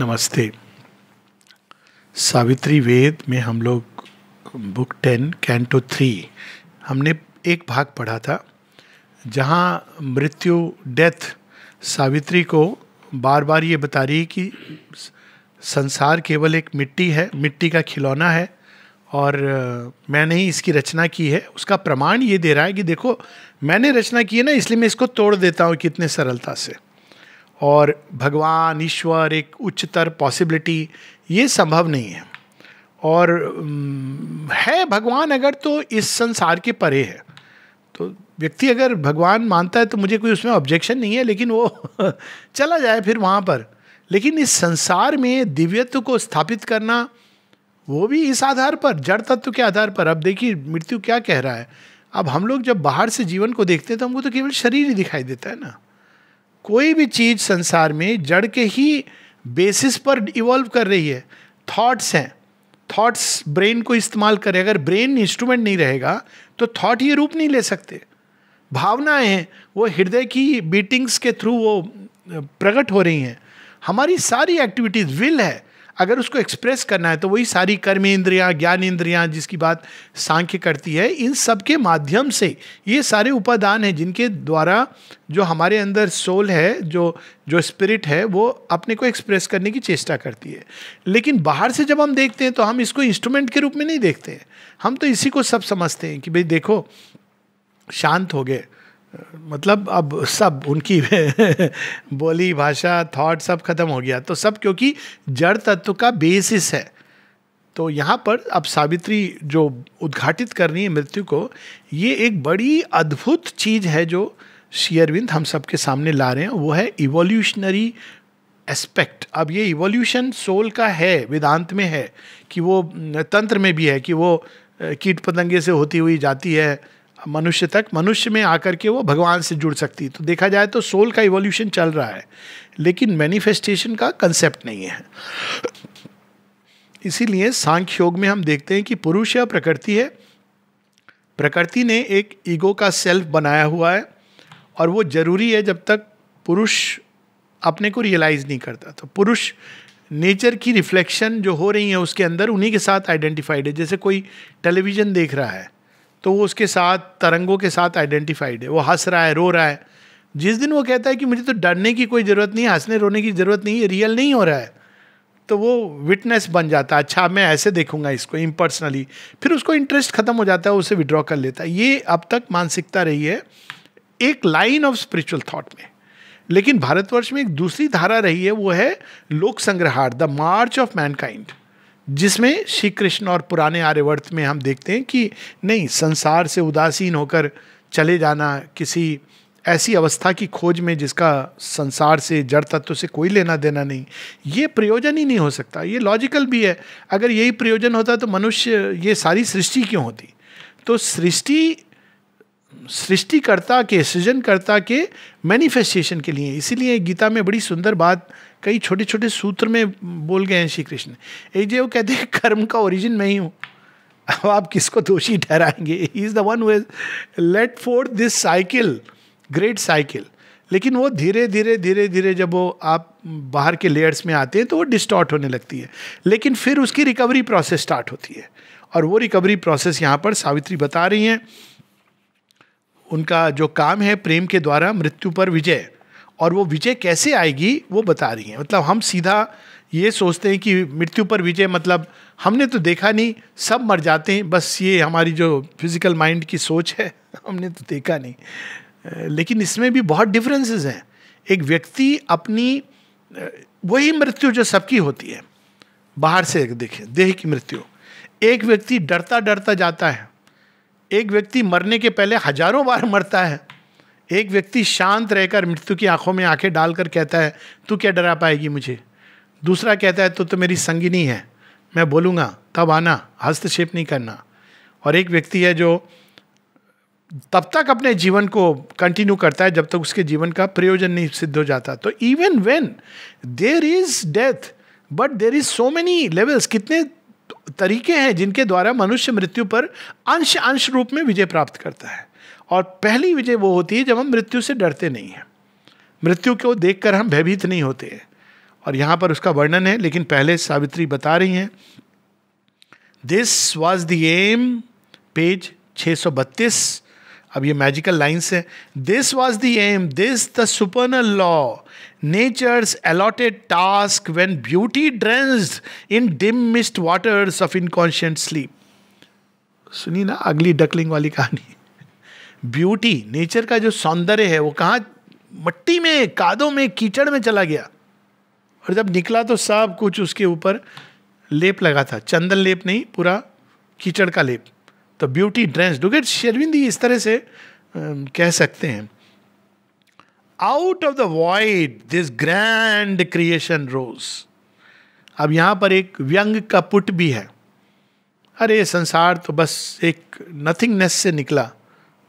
नमस्ते। सावित्री वेद में हम लोग बुक 10 कैंटो 3 हमने एक भाग पढ़ा था, जहाँ मृत्यु डेथ सावित्री को बार बार ये बता रही है कि संसार केवल एक मिट्टी है, मिट्टी का खिलौना है और मैंने ही इसकी रचना की है। उसका प्रमाण ये दे रहा है कि देखो मैंने रचना की है ना, इसलिए मैं इसको तोड़ देता हूँ कितने सरलता से। और भगवान, ईश्वर, एक उच्चतर पॉसिबिलिटी, ये संभव नहीं है। और है भगवान अगर तो इस संसार के परे है, तो व्यक्ति अगर भगवान मानता है तो मुझे कोई उसमें ऑब्जेक्शन नहीं है, लेकिन वो चला जाए फिर वहाँ पर। लेकिन इस संसार में दिव्यत्व को स्थापित करना, वो भी इस आधार पर, जड़ तत्व के आधार पर। अब देखिए मृत्यु क्या कह रहा है। अब हम लोग जब बाहर से जीवन को देखते हैं तो हमको तो केवल शरीर ही दिखाई देता है ना। कोई भी चीज संसार में जड़ के ही बेसिस पर इवॉल्व कर रही है। थॉट्स हैं, थॉट्स ब्रेन को इस्तेमाल करें। अगर ब्रेन इंस्ट्रूमेंट नहीं रहेगा तो थॉट ये रूप नहीं ले सकते। भावनाएं हैं, वो हृदय की बीटिंग्स के थ्रू वो प्रकट हो रही हैं। हमारी सारी एक्टिविटीज, विल है, अगर उसको एक्सप्रेस करना है तो वही सारी कर्म इंद्रियां, ज्ञान इंद्रियां जिसकी बात सांख्य करती है, इन सब के माध्यम से ये सारे उपादान हैं जिनके द्वारा जो हमारे अंदर सोल है, जो स्पिरिट है, वो अपने को एक्सप्रेस करने की चेष्टा करती है। लेकिन बाहर से जब हम देखते हैं तो हम इसको इंस्ट्रूमेंट के रूप में नहीं देखते हैं। हम तो इसी को सब समझते हैं कि भाई देखो शांत हो गए, मतलब अब सब उनकी बोली, भाषा, थॉट सब खत्म हो गया। तो सब क्योंकि जड़ तत्व का बेसिस है। तो यहाँ पर अब सावित्री जो उद्घाटित कर रही है मृत्यु को, ये एक बड़ी अद्भुत चीज है जो श्री अरविंद हम सबके सामने ला रहे हैं। वो है इवोल्यूशनरी एस्पेक्ट। अब ये इवोल्यूशन सोल का है, वेदांत में है कि वो, तंत्र में भी है कि वो कीट पतंगे से होती हुई जाती है मनुष्य तक, मनुष्य में आकर के वो भगवान से जुड़ सकती है। तो देखा जाए तो सोल का इवोल्यूशन चल रहा है, लेकिन मैनिफेस्टेशन का कंसेप्ट नहीं है। इसीलिए सांख्य योग में हम देखते हैं कि पुरुष या प्रकृति है। प्रकृति ने एक ईगो का सेल्फ बनाया हुआ है और वो जरूरी है जब तक पुरुष अपने को रियलाइज नहीं करता। तो पुरुष नेचर की रिफ्लेक्शन जो हो रही है उसके अंदर उन्हीं के साथ आइडेंटिफाइड है। जैसे कोई टेलीविजन देख रहा है तो वो उसके साथ, तरंगों के साथ आइडेंटिफाइड है। वो हंस रहा है, रो रहा है। जिस दिन वो कहता है कि मुझे तो डरने की कोई ज़रूरत नहीं है, हंसने रोने की ज़रूरत नहीं है, रियल नहीं हो रहा है, तो वो विटनेस बन जाता है। अच्छा मैं ऐसे देखूंगा इसको इम्पर्सनली, फिर उसको इंटरेस्ट खत्म हो जाता है, उसे विड्रॉ कर लेता है। ये अब तक मानसिकता रही है एक लाइन ऑफ स्पिरिचुअल थॉट में। लेकिन भारतवर्ष में एक दूसरी धारा रही है, वो है लोक संग्रहार, द मार्च ऑफ मैनकाइंड, जिसमें श्री कृष्ण और पुराने आर्यवर्त में हम देखते हैं कि नहीं, संसार से उदासीन होकर चले जाना, किसी ऐसी अवस्था की खोज में जिसका संसार से, जड़ तत्व से कोई लेना देना नहीं, ये प्रयोजन ही नहीं हो सकता। ये लॉजिकल भी है। अगर यही प्रयोजन होता तो मनुष्य, ये सारी सृष्टि क्यों होती। तो सृष्टिकर्ता के, सृजनकर्ता के मैनिफेस्टेशन के लिए। इसीलिए गीता में बड़ी सुंदर बात कई छोटे छोटे सूत्र में बोल गए हैं श्री कृष्ण। एक जो कहते हैं कर्म का ओरिजिन मैं ही हूँ। अब आप किसको दोषी ठहराएंगे? He is the one who has let forth this cycle, great cycle. लेकिन वो धीरे धीरे धीरे धीरे जब वो आप बाहर के लेयर्स में आते हैं तो वो डिस्टॉर्ट होने लगती है। लेकिन फिर उसकी रिकवरी प्रोसेस स्टार्ट होती है, और वो रिकवरी प्रोसेस यहाँ पर सावित्री बता रही हैं। उनका जो काम है प्रेम के द्वारा मृत्यु पर विजय, और वो विजय कैसे आएगी वो बता रही हैं। मतलब हम सीधा ये सोचते हैं कि मृत्यु पर विजय मतलब हमने तो देखा नहीं, सब मर जाते हैं, बस ये हमारी जो फिजिकल माइंड की सोच है, हमने तो देखा नहीं। लेकिन इसमें भी बहुत डिफरेंसेस हैं। एक व्यक्ति अपनी, वही मृत्यु जो सबकी होती है, बाहर से देखें देह की मृत्यु, एक व्यक्ति डरता डरता जाता है, एक व्यक्ति मरने के पहले हजारों बार मरता है, एक व्यक्ति शांत रहकर मृत्यु की आंखों में आंखें डालकर कहता है तू क्या डरा पाएगी मुझे, दूसरा कहता है तो मेरी संगिनी है, मैं बोलूँगा तब आना, हस्तक्षेप नहीं करना। और एक व्यक्ति है जो तब तक अपने जीवन को कंटिन्यू करता है जब तक उसके जीवन का प्रयोजन नहीं सिद्ध हो जाता। तो even when there is death but there is so many levels, कितने तरीके हैं जिनके द्वारा मनुष्य मृत्यु पर अंश अंश रूप में विजय प्राप्त करता है। और पहली विजय वो होती है जब हम मृत्यु से डरते नहीं हैं, मृत्यु को देखकर हम भयभीत नहीं होते हैं। और यहाँ पर उसका वर्णन है, लेकिन पहले सावित्री बता रही हैं, this was the aim, page 632. अब ये मैजिकल लाइन्स है. This was the aim, this the supernal law, nature's allotted task when beauty drenched in dim mist waters of inconscient sleep. सुनी ना अगली डकलिंग वाली कहानी. ब्यूटी, नेचर का जो सौंदर्य है वो कहाँ, मट्टी में, कादों में, कीचड़ में चला गया, और जब निकला तो सब कुछ उसके ऊपर लेप लगा था. चंदन लेप नहीं, पूरा कीचड़ का लेप. तो ब्यूटी ड्रेंस्ड, लुक एट शेरविंदी इस तरह से कह सकते हैं, out of the void this grand creation rose. अब यहां पर एक व्यंग का पुट भी है. अरे संसार तो बस एक नथिंगनेस से निकला.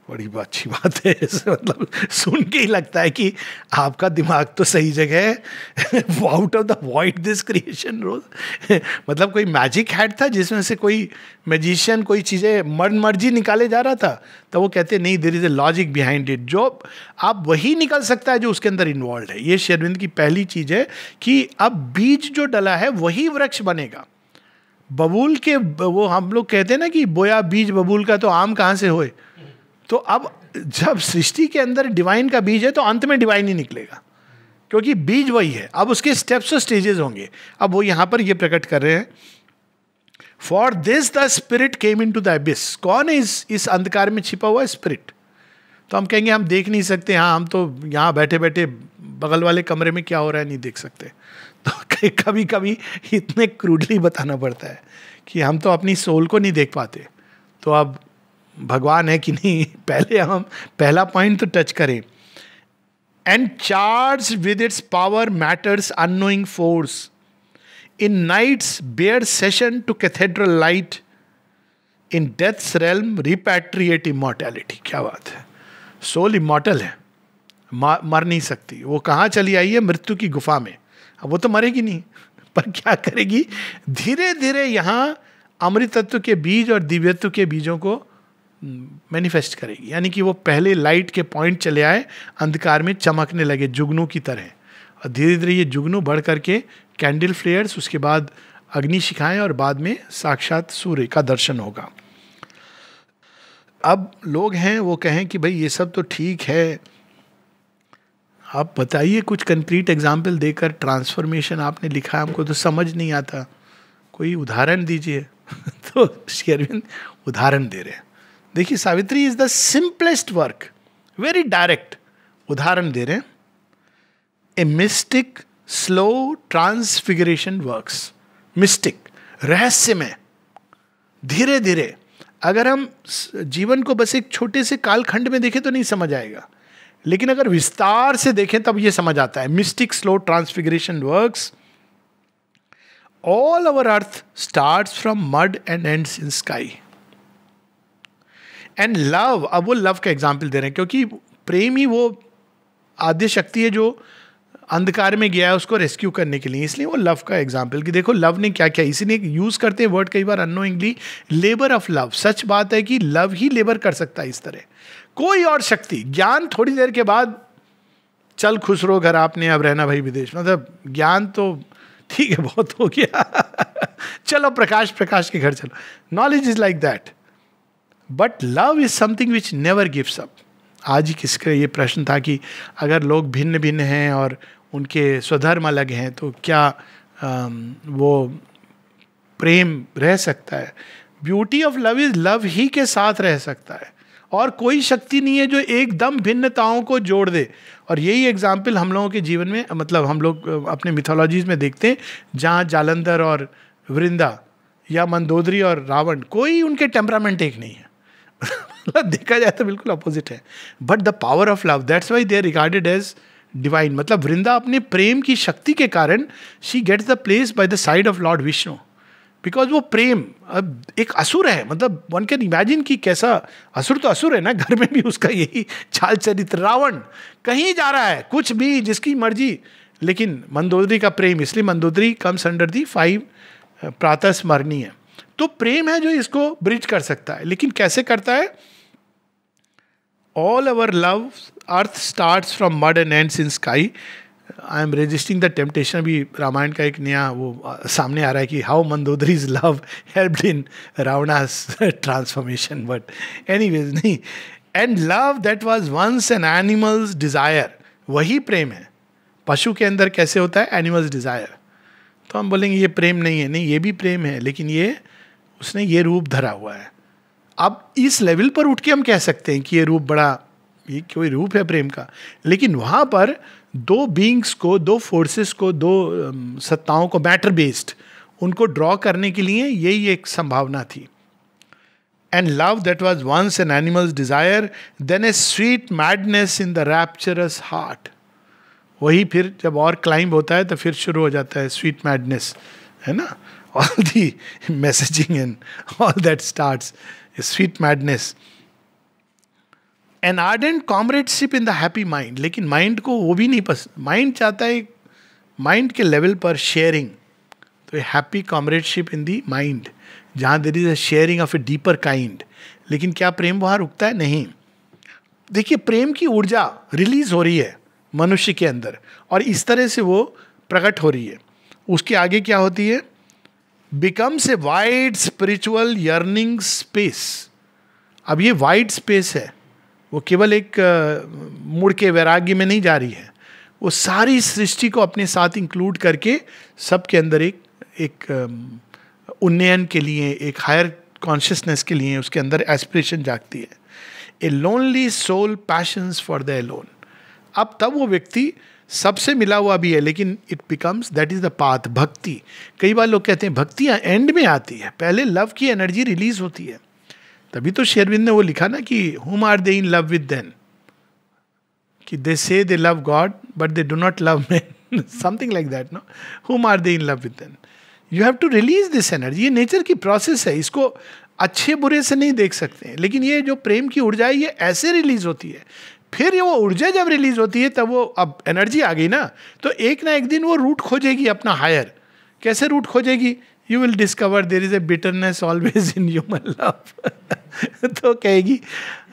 बड़ी अच्छी बात है. मतलब सुन के ही लगता है कि आपका दिमाग तो सही जगह है. Out of the void this creation rose. मतलब कोई मैजिक हैड था जिसमें से कोई मैजिशियन कोई चीज़ें मन मर्जी निकाले जा रहा था. तो वो कहते नहीं, there is a logic behind it. जो आप वही निकल सकता है जो उसके अंदर इन्वॉल्व है. ये शेरविंद की पहली चीज़ है कि अब बीज जो डला है वही वृक्ष बनेगा. बबूल के, वो हम लोग कहते हैं ना कि बोया बीज बबूल का तो आम कहाँ से होए. तो अब जब सृष्टि के अंदर डिवाइन का बीज है तो अंत में डिवाइन ही निकलेगा, क्योंकि बीज वही है. अब उसके स्टेप्स और स्टेजेस होंगे. अब वो यहां पर ये प्रकट कर रहे हैं, for this the spirit came into the abyss. कौन है इस अंधकार में छिपा हुआ स्पिरिट? तो हम कहेंगे हम देख नहीं सकते. हाँ, हम तो यहाँ बैठे बैठे बगल वाले कमरे में क्या हो रहा है नहीं देख सकते. तो कभी कभी इतने क्रूडली बताना पड़ता है कि हम तो अपनी सोल को नहीं देख पाते. तो अब भगवान है कि नहीं, पहले हम पहला पॉइंट तो टच करें. And charge with its power matters unknowing force in nights bare session to cathedral light in death's realm repatriate immortality. क्या बात है. सोल इमॉर्टल है, मर नहीं सकती. वो कहाँ चली आई है? मृत्यु की गुफा में. अब वो तो मरेगी नहीं, पर क्या करेगी? धीरे धीरे यहाँ अमृतत्व के बीज और दिव्यत्व के बीजों को मैनिफेस्ट करेगी. यानी कि वो पहले लाइट के पॉइंट चले आए, अंधकार में चमकने लगे जुगनू की तरह, और धीरे धीरे ये जुगनू बढ़ करके कैंडल फ्लेयर्स, उसके बाद अग्नि शिखाएं, और बाद में साक्षात सूर्य का दर्शन होगा. अब लोग हैं वो कहें कि भाई ये सब तो ठीक है, आप बताइए कुछ कंक्रीट एग्जाम्पल देकर. ट्रांसफॉर्मेशन आपने लिखा है, हमको तो समझ नहीं आता, कोई उदाहरण दीजिए. तो श्री अरविंद उदाहरण दे रहे हैं. देखिए, Savitri is the simplest work, very direct. उदाहरण दे रहे हैं, a mystic slow transfiguration works. Mistake, रहस्यमय, धीरे धीरे. अगर हम जीवन को बस एक छोटे से कालखंड में देखें तो नहीं समझ आएगा, लेकिन अगर विस्तार से देखें तब ये समझ आता है. Mystic slow transfiguration works. All our earth starts from mud and ends in sky. And love, अब वो लव का एग्जाम्पल दे रहे हैं, क्योंकि प्रेम ही वो आद्य शक्ति है जो अंधकार में गया है उसको रेस्क्यू करने के लिए. इसलिए वो लव का एग्जाम्पल, कि देखो लव ने क्या किया. इसीलिए यूज करते हैं वर्ड कई बार अननोइंगली, लेबर ऑफ लव. सच बात है कि लव ही लेबर कर सकता है इस तरह, कोई और शक्ति. ज्ञान थोड़ी देर के बाद, चल खुश रहो घर आपने, अब रहना भाई विदेश. मतलब ज्ञान तो ठीक है, बहुत हो गया. चलो प्रकाश के घर चलो. Knowledge is like that. But love is something which never gives up. आज ही किसका ये प्रश्न था कि अगर लोग भिन्न भिन्न हैं और उनके स्वधर्म अलग हैं तो क्या वो प्रेम रह सकता है? Beauty of love is love ही के साथ रह सकता है, और कोई शक्ति नहीं है जो एकदम भिन्नताओं को जोड़ दे. और यही एग्जाम्पल हम लोगों के जीवन में, मतलब हम लोग अपने मिथोलॉजीज में देखते हैं, जहाँ जालंधर और वृंदा या मंदोदरी और रावण, कोई उनके टेम्परामेंट एक नहीं है. देखा जाए तो बिल्कुल अपोजिट है. But the power of love, that's why they are regarded as divine. मतलब वृंदा अपने प्रेम की शक्ति के कारण she gets the place by the side of Lord Vishnu, because वो प्रेम. अब एक असुर है, मतलब वन कैन इमेजिन कि कैसा असुर, तो असुर है ना, घर में भी उसका यही चाल चरित्र. रावण कहीं जा रहा है, कुछ भी जिसकी मर्जी, लेकिन मंदोदरी का प्रेम, इसलिए मंदोदरी कम्स अंडर दी 5 प्रातः स्मरणीय. तो प्रेम है जो इसको ब्रिज कर सकता है. लेकिन कैसे करता है? All our love earth starts from mud and ends in sky. I am resisting the temptation, अभी रामायण का एक नया वो सामने आ रहा है कि how Mandodari's love helped in Ravana's transformation, but anyways नहीं. And love that was once an animal's desire, वही प्रेम है. पशु के अंदर कैसे होता है एनिमल्स डिजायर, तो हम बोलेंगे ये प्रेम नहीं है. नहीं, ये भी प्रेम है, लेकिन ये उसने ये रूप धरा हुआ है. अब इस लेवल पर उठ के हम कह सकते हैं कि ये रूप बड़ा, ये कोई रूप है प्रेम का. लेकिन वहाँ पर दो बीइंग्स को, दो फोर्सेस को, दो सत्ताओं को, मैटर बेस्ड, उनको ड्रॉ करने के लिए यही एक संभावना थी. And love that was once an animal's desire, then a sweet madness in the rapturous heart. वही फिर जब और क्लाइंब होता है तो फिर शुरू हो जाता है स्वीट मैडनेस, है ना. All the messaging and all that starts sweet madness. An ardent comradeship in the happy mind. लेकिन माइंड को वो भी नहीं पसंद. माइंड चाहता है माइंड के लेवल पर शेयरिंग. तो happy comradeship in the mind, जहाँ there is a sharing of a deeper kind. लेकिन क्या प्रेम वहाँ रुकता है? नहीं. देखिए, प्रेम की ऊर्जा रिलीज हो रही है मनुष्य के अंदर, और इस तरह से वो प्रकट हो रही है. उसके आगे क्या होती है? Becomes a wide spiritual yearning space. अब ये वाइड स्पेस है, वो केवल एक मुड़ के वैराग्य में नहीं जा रही है. वो सारी सृष्टि को अपने साथ इंक्लूड करके सबके अंदर एक उन्नयन के लिए, एक हायर कॉन्शियसनेस के लिए उसके अंदर एस्पिरेशन जागती है. A lonely soul passions for the alone. अब तब वो व्यक्ति सबसे मिला हुआ भी है, लेकिन it becomes, that is the path. भक्ति, कई बार लोग कहते हैं भक्ति एंड में आती है, पहले लव की एनर्जी रिलीज होती है. तभी तो श्री अरविंद ने वो लिखा ना कि whom are they in love with then, कि they say they love God but they do not love men, something like that, no? Whom are they in love with then? You have to release this energy. ये nature की process है, इसको अच्छे बुरे से नहीं देख सकते हैं. लेकिन ये जो प्रेम की ऊर्जा है, ये ऐसे रिलीज होती है. फिर ये वो ऊर्जा जब रिलीज होती है तब वो, अब एनर्जी आ गई ना, तो एक ना एक दिन वो रूट खोजेगी अपना हायर. कैसे root खोजेगी? You will discover there is a bitterness always in human love. तो कहेगी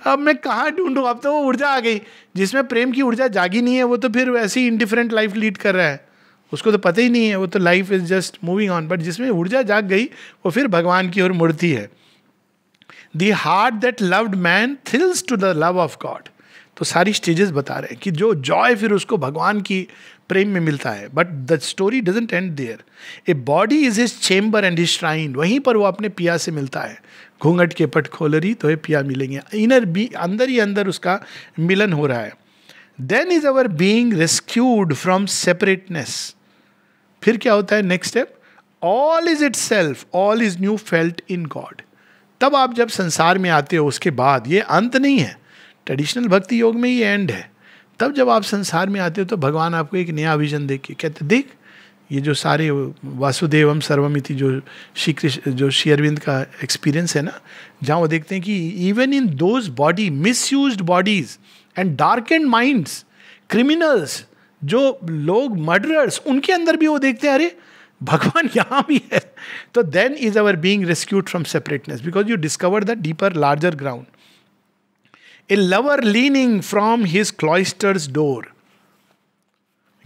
अब मैं कहाँ ढूंढूं, अब तो वो ऊर्जा आ गई. जिसमें प्रेम की ऊर्जा जागी नहीं है वो तो फिर ऐसी इंडिफरेंट लाइफ लीड कर रहा है, उसको तो पता ही नहीं है, वो तो life is just moving on. But जिसमें ऊर्जा जाग गई वो फिर भगवान की ओर मुड़ती है. The heart that loved man thrills to the love of God. तो सारी स्टेजेस बता रहे हैं कि जो जॉय फिर उसको भगवान की प्रेम में मिलता है. But the story doesn't end there. A body is his chamber and his shrine. वहीं पर वो अपने पिया से मिलता है. घूंघट के पट खोलरी तो ये पिया मिलेंगे. इनर बी, अंदर ही अंदर उसका मिलन हो रहा है. Then is our being rescued from separateness. फिर क्या होता है next step? All is itself, all is new felt in God. तब आप जब संसार में आते हो उसके बाद, ये अंत नहीं है. ट्रेडिशनल भक्ति योग में ये एंड है. तब जब आप संसार में आते हो तो भगवान आपको एक नया विजन देख के कहते, देख ये जो सारे वासुदेवम सर्वमिति जो श्री कृष्ण, जो श्री अरविंद का एक्सपीरियंस है ना, जहाँ वो देखते हैं कि even in those body, misused bodies and dark and minds, criminals, जो लोग मर्डरर्स, उनके अंदर भी वो देखते हैं अरे भगवान यहाँ भी है. तो then is our being rescued from separateness because you discover the deeper larger ground. A lover leaning from his cloister's door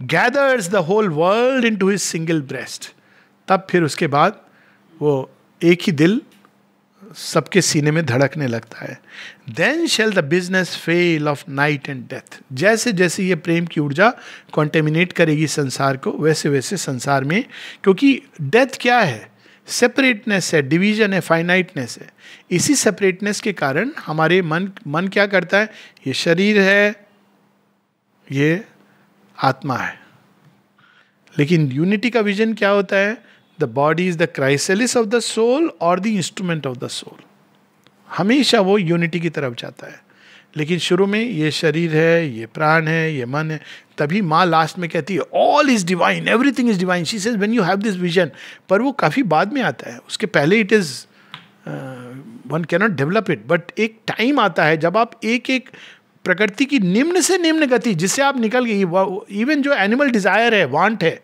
gathers the whole world into his single breast. तब फिर उसके बाद वो एक ही दिल सबके सीने में धड़कने लगता है. Then shall the business fail of night and death. जैसे जैसे ये प्रेम की ऊर्जा कॉन्टेमिनेट करेगी संसार को, वैसे वैसे संसार में, क्योंकि डेथ क्या है? सेपरेटनेस है, डिवीजन है, फाइनाइटनेस है. इसी सेपरेटनेस के कारण हमारे मन क्या करता है? ये शरीर है, ये आत्मा है. लेकिन यूनिटी का विजन क्या होता है? The body is the chrysalis of the soul और the instrument of the soul. हमेशा वो यूनिटी की तरफ जाता है. लेकिन शुरू में ये शरीर है, ये प्राण है, ये मन है. तभी माँ लास्ट में कहती है all is divine, everything is divine. She says when you have this vision. पर वो काफ़ी बाद में आता है, उसके पहले it is one can not develop it. But एक टाइम आता है जब आप एक एक प्रकृति की निम्न से निम्न गति जिससे आप निकल गई, इवन जो एनिमल डिज़ायर है, वांट है,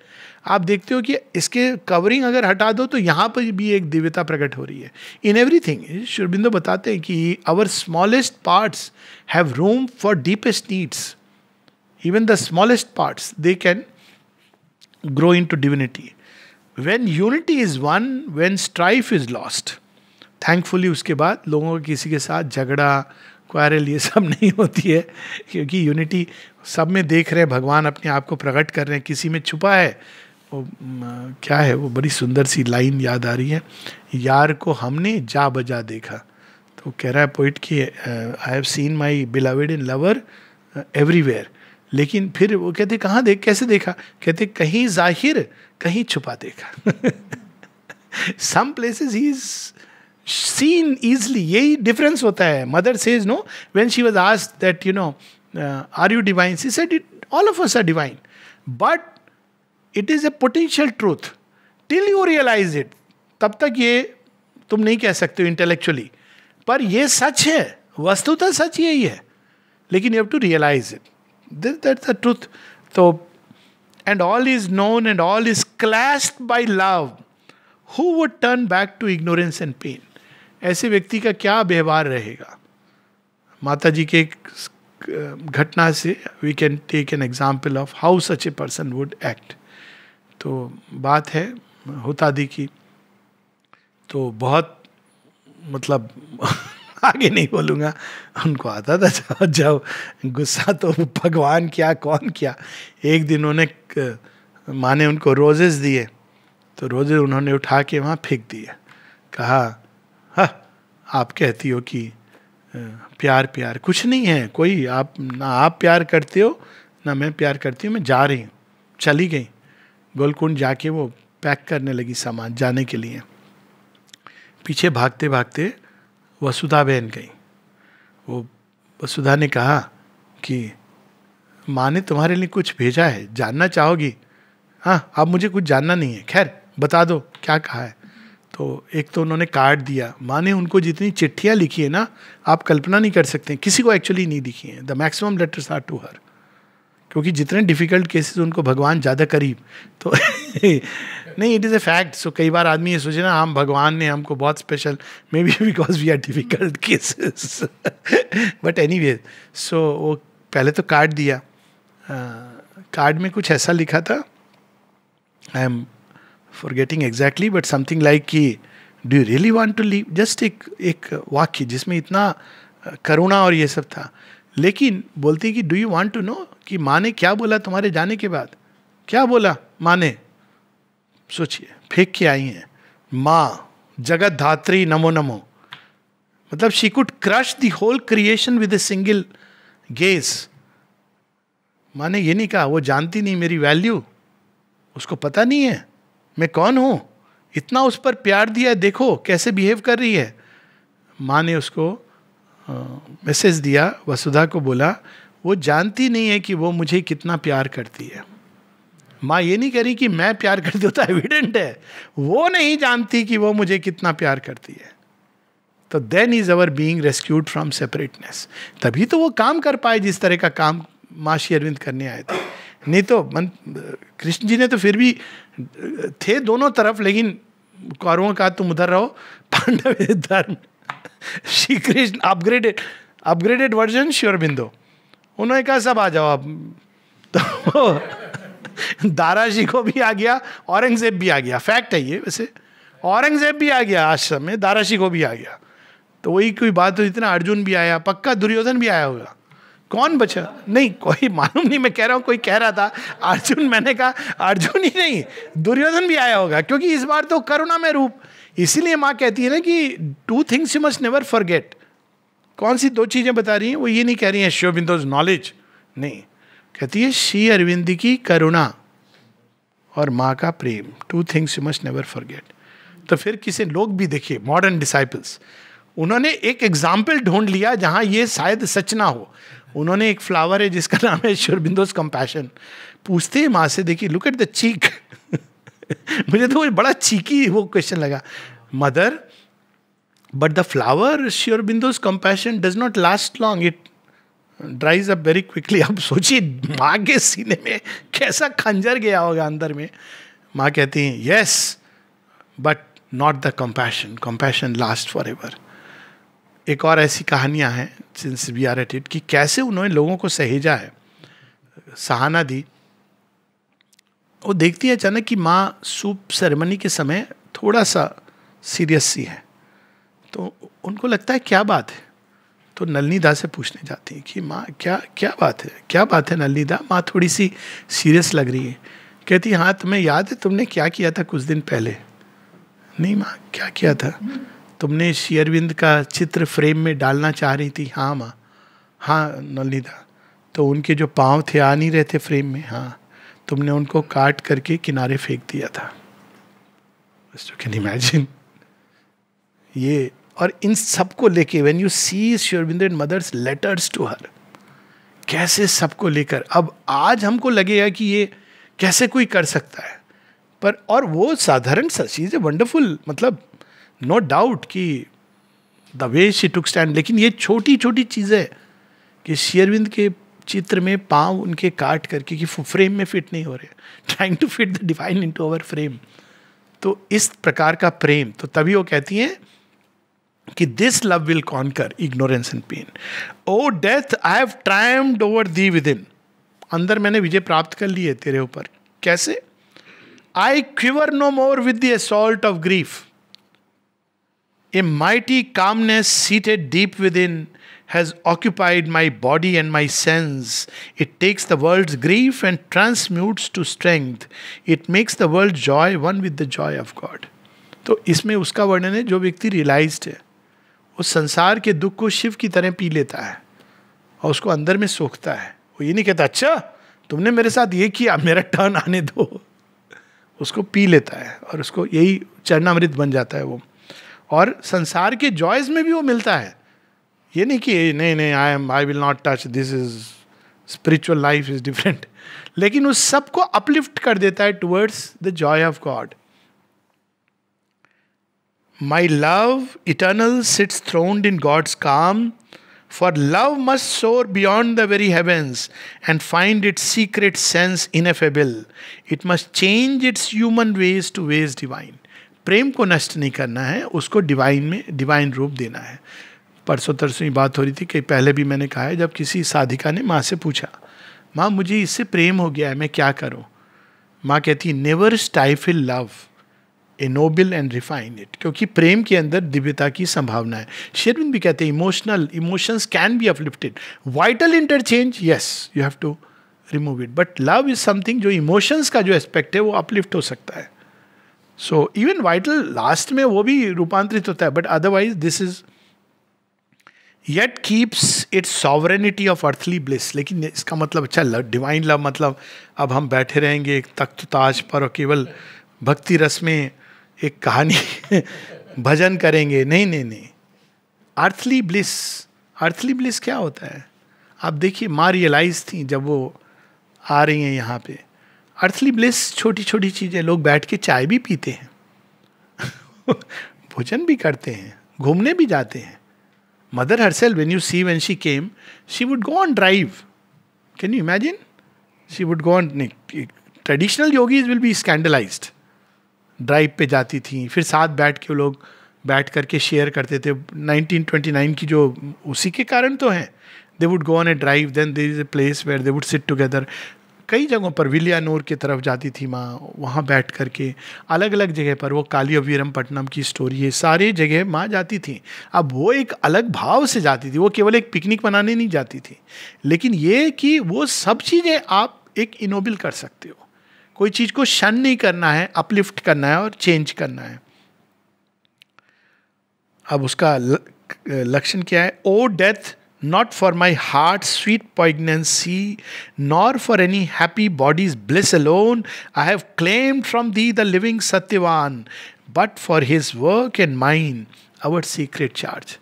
आप देखते हो कि इसके कवरिंग अगर हटा दो तो यहाँ पर भी एक दिव्यता प्रकट हो रही है. इन एवरीथिंग श्री अरबिंदो बताते हैं कि our smallest parts have room for deepest needs. Even the smallest parts they can grow into divinity. When unity is won, when strife is lost. Thankfully उसके बाद लोगों को किसी के साथ झगड़ा, क्वारल, ये सब नहीं होती है, क्योंकि यूनिटी सब में देख रहे हैं, भगवान अपने आप को प्रकट कर रहे हैं, किसी में छुपा है। वो क्या है, वो बड़ी सुंदर सी लाइन याद आ रही है, यार को हमने जा बजा देखा। तो कह रहा है पोइट कि I have seen my beloved in lover everywhere. लेकिन फिर वो कहते कहाँ देख, कैसे देखा, कहते कहीं जाहिर कहीं छुपा देखा। Some places he is seen easily. यही डिफरेंस होता है। Mother says no, when she was asked that you know are you divine, she said it all of us are divine, but it is a potential truth till you realise it. तब तक ये तुम नहीं कह सकते हो intellectually, पर ये सच है, वस्तुतः सच यही है, लेकिन you have to realise it, that's the truth. तो and all is known and all is clasped by love, who would turn back to ignorance and pain. ऐसे व्यक्ति का क्या व्यवहार रहेगा। माता जी के एक घटना से we can take an example of how such a person would act. तो बात है हुतादी की, तो बहुत मतलब आगे नहीं बोलूँगा, उनको आता था जब गुस्सा तो भगवान क्या कौन क्या। एक दिन उन्होंने माँ ने उनको रोजेस दिए, तो रोजे उन्होंने उठा के वहाँ फेंक दिए। कहा हाँ आप कहती हो कि प्यार प्यार कुछ नहीं है, कोई आप ना आप प्यार करते हो ना मैं प्यार करती हूँ, मैं जा रही हूँ। चली गई गोलकुंड, जाके वो पैक करने लगी सामान जाने के लिए। पीछे भागते भागते वसुधा बहन गई। वो वसुधा ने कहा कि माँ ने तुम्हारे लिए कुछ भेजा है, जानना चाहोगी? हाँ, अब मुझे कुछ जानना नहीं है, खैर बता दो क्या कहा है। तो एक तो उन्होंने कार्ड दिया। माँ ने उनको जितनी चिट्ठियाँ लिखी है ना, आप कल्पना नहीं कर सकते, किसी को एक्चुअली नहीं लिखी हैं। The maximum letters are to her, क्योंकि जितने डिफिकल्ट केसेस उनको भगवान ज़्यादा करीब। तो नहीं, इट इज़ ए फैक्ट। सो कई बार आदमी ये सोचे ना हम भगवान ने हमको बहुत special, maybe because we are difficult cases, but anyways. So वो पहले तो कार्ड दिया। कार्ड में कुछ ऐसा लिखा था, I am forgetting exactly, but something like कि do you really want to leave, just एक वाक्य जिसमें इतना करुणा और ये सब था। लेकिन बोलती कि do you want to know कि माँ ने क्या बोला तुम्हारे जाने के बाद? क्या बोला माँ ने? सोचिए, फेंक के आई हैं माँ जगत धात्री नमो नमो। मतलब she could crush the whole creation with a single gaze. माँ ने ये नहीं कहा वो जानती नहीं मेरी वैल्यू, उसको पता नहीं है मैं कौन हूं, इतना उस पर प्यार दिया, देखो कैसे बिहेव कर रही है। माँ ने उसको मैसेज दिया, वसुधा को बोला वो जानती नहीं है कि वो मुझे कितना प्यार करती है। माँ ये नहीं कह रही कि मैं प्यार करती हूँ, तो एविडेंट है वो नहीं जानती कि वो मुझे कितना प्यार करती है। तो then is our being rescued from separateness. तभी तो वो काम कर पाए जिस तरह का काम माँ श्री अरविंद करने आए थे। नहीं तो कृष्ण जी ने तो फिर भी थे दोनों तरफ, लेकिन कौरवों का तुम उधर रहो, पांडव धर्म। Shri Krishna upgraded version Shri Aurobindo. उन्होंने कहा सब आ जाओ आप। तो दाराजी को भी आ गया, औरंगजेब भी आ गया। फैक्ट है ये, वैसे औरंगजेब भी आ गया आश्रम में, दाराजी को भी आ गया। तो वही कोई बात हो, इतना अर्जुन भी आया, पक्का दुर्योधन भी आया होगा। कौन बचा? नहीं, कोई मालूम नहीं, मैं कह रहा हूँ कोई कह रहा था अर्जुन, मैंने कहा अर्जुन ही नहीं दुर्योधन भी आया होगा, क्योंकि इस बार तो करुणा में रूप। इसीलिए माँ कहती है ना कि 2 things you must never forget। कौन सी 2 चीजें बता रही हैं? वो ये नहीं कह रही हैं श्री अरविंदोज नॉलेज, नहीं, कहती है श्री अरविंद की करुणा और माँ का प्रेम। 2 things you must never forget। तो फिर किसी लोग भी देखिए, मॉडर्न डिसाइपल्स, उन्होंने एक एग्जाम्पल ढूंढ लिया जहां ये शायद सच ना हो। उन्होंने एक फ्लावर है जिसका नाम है श्री अरविंदोज कंपैशन। पूछते हैं माँ से, देखिए लुक एट द चीक। मुझे तो वो बड़ा चीकी वो क्वेश्चन लगा। Mother, but the flower Shri Aurobindo's compassion does not last long, it ड्राइज up very quickly. अब सोचिए माँ के सीने में कैसा खंजर गया होगा अंदर में। माँ कहती हैं yes but not the compassion, compassion last forever. एक और ऐसी कहानियां हैं since we are at it, कि कैसे उन्होंने लोगों को सहेजा है, सहाना दी। वो देखती है अचानक कि माँ सूप सेरेमनी के समय थोड़ा सा सीरियस सी है, तो उनको लगता है क्या बात है, तो नलिनी दा से पूछने जाती है कि माँ क्या क्या बात है नलिनी दा, माँ थोड़ी सी सीरियस लग रही है। कहती हाँ तुम्हें याद है तुमने क्या किया था कुछ दिन पहले? नहीं माँ क्या किया था? तुमने श्री अरविंद का चित्र फ्रेम में डालना चाह रही थी। हाँ माँ। हाँ नलिनी दा, तो उनके जो पाँव थे आ नहीं रहे थे फ्रेम में। हाँ, तुमने उनको काट करके किनारे फेंक दिया था। यू कैन इमेजिन ये। और इन सबको लेके when you see Shri Aurobindo and Mother's letters to her, कैसे सबको लेकर, अब आज हमको लगेगा कि ये कैसे कोई कर सकता है, पर और वो साधारण चीज है, वंडरफुल, मतलब नो डाउट कि the way she took stand. लेकिन ये छोटी छोटी चीजें कि श्री अरविंद के चित्र में पांव उनके काट करके कि फ्रेम में फिट नहीं हो रहे, trying to fit the divine into our frame. तो इस प्रकार का प्रेम, तो तभी वो कहती हैं कि this love will conquer ignorance and pain. O death I have triumphed over thee within, अंदर मैंने विजय प्राप्त कर ली है तेरे ऊपर। कैसे? I quiver no more with the assault of grief, a mighty calmness seated deep within has occupied my body and my sense. It takes the world's grief and transmutes to strength. It makes the world's joy one with the joy of God. तो इसमें उसका वर्णन है, जो व्यक्ति realised है वो संसार के दुख को शिव की तरह पी लेता है और उसको अंदर में सोखता है। वो ये नहीं कहता अच्छा तुमने मेरे साथ ये किया, मेरा टर्न आने दो। उसको पी लेता है और उसको यही चरणामृत बन जाता है वो। और संसार के जॉयज में भी वो मिलता है। ये नहीं कि नहीं I will not touch this, is spiritual life is different, लेकिन उस सबको अपलिफ्ट कर देता है towards the joy of God. My love eternal sits throned in God's calm, for love must soar beyond the very heavens and find its secret sense ineffable. It must change its human ways to ways divine. प्रेम को नष्ट नहीं करना है, उसको divine में divine रूप देना है। परसों तरसों ही बात हो रही थी कि पहले भी मैंने कहा है, जब किसी साधिका ने माँ से पूछा माँ मुझे इससे प्रेम हो गया है मैं क्या करूँ, माँ कहती never stifle love, ennoble and refine it, क्योंकि प्रेम के अंदर दिव्यता की संभावना है। शेरविन भी कहते हैं emotions can be uplifted, vital interchange yes you have to remove it, but love is something जो इमोशंस का जो एस्पेक्ट है वो अपलिफ्ट हो सकता है। सो इवन वाइटल लास्ट में वो भी रूपांतरित होता है, but otherwise this is yet keeps its sovereignty of earthly bliss। लेकिन इसका मतलब अच्छा डिवाइन लव मतलब अब हम बैठे रहेंगे एक तख्त ताज पर और केवल भक्ति रस में एक कहानी भजन करेंगे, नहीं। अर्थली ब्लिस क्या होता है? आप देखिए माँ रियलाइज थी जब वो आ रही हैं यहाँ पे। अर्थली ब्लिस छोटी छोटी चीज़ें, लोग बैठ के चाय भी पीते हैं भोजन भी करते हैं, घूमने भी जाते हैं। Mother herself, when she came, she would go on drive. Can you imagine? She would go on. Traditional yogis will be scandalized. Drive पे जाती थी, फिर साथ बैठ के वो लोग बैठ करके शेयर करते थे। 1929 की जो उसी के कारण तो हैं। They would go on a drive, then there is a place where they would sit together. कई जगहों पर विलियानूर की तरफ जाती थी माँ, वहाँ बैठ करके अलग अलग जगह पर, वो कालियावीरम पट्टनम की स्टोरी है, सारे जगह माँ जाती थी। अब वो एक अलग भाव से जाती थी, वो केवल एक पिकनिक मनाने नहीं जाती थी, लेकिन ये कि वो सब चीज़ें आप एक इनोबल कर सकते हो। कोई चीज़ को शन नहीं करना है, अपलिफ्ट करना है और चेंज करना है। अब उसका लक्षण क्या है? O death, not for my heart's sweet poignancy, nor for any happy body's bliss alone, I have claimed from thee the living Satyavan, but for his work and mine, our secret charge.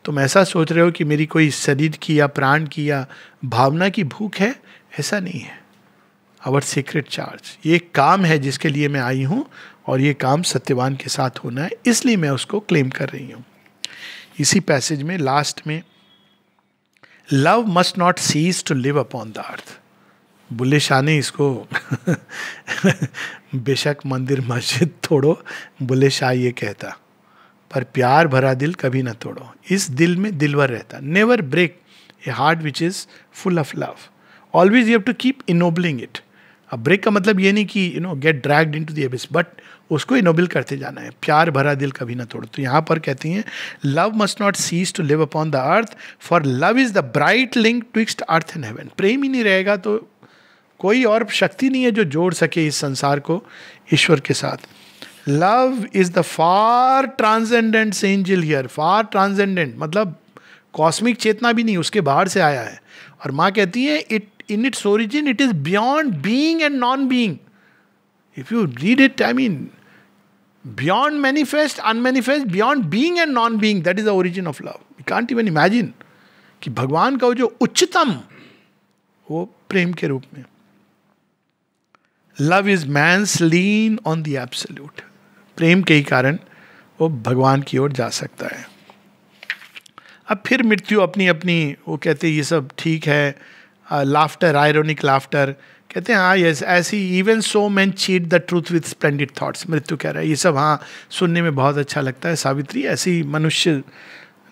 तुम ऐसा सोच रहे हो कि मेरी कोई शरीर की या प्राण की या भावना की भूख है, ऐसा नहीं है। our secret charge, ये काम है जिसके लिए मैं आई हूँ और ये काम सत्यवान के साथ होना है, इसलिए मैं उसको क्लेम कर रही हूँ। इसी पैसेज में लास्ट में love must not cease to live upon the earth. Bulleh Shah ने इसको बेशक मंदिर मस्जिद तोड़ो, बुल्ले शाह ये कहता, पर प्यार भरा दिल कभी ना तोड़ो, इस दिल में दिलवर रहता। Never break a heart which is full of love, always you have to keep ennobling it. अब ब्रेक का मतलब ये नहीं कि get dragged into the abyss, but उसको इनोबल करते जाना है, प्यार भरा दिल कभी ना तोड़ो। तो यहाँ पर कहती हैं love must not cease to live upon the earth, for love is the bright link twixt earth and heaven. प्रेम ही नहीं रहेगा तो कोई और शक्ति नहीं है जो जोड़ सके इस संसार को ईश्वर के साथ। Love is the far transcendent angel here, far transcendent मतलब कॉस्मिक चेतना भी नहीं, उसके बाहर से आया है। और माँ कहती है it in its origin it is beyond being and non being. If you read it, I mean beyond manifest, unmanifest, beyond being and non being, that is the origin of love. You can't even imagine कि भगवान का वो जो उच्चतम, वो प्रेम के रूप में। Love is man's lien on the absolute, प्रेम के ही कारण वो भगवान की ओर जा सकता है। अब फिर मृत्यु अपनी अपनी, वो कहते हैं ये सब ठीक है, लाफ्टर, आयरोनिक लाफ्टर, कहते हैं हाँ यस ऐसी, even so man cheat the truth with splendid thoughts. मृत्यु कह रहा है ये सब हाँ सुनने में बहुत अच्छा लगता है सावित्री, ऐसी मनुष्य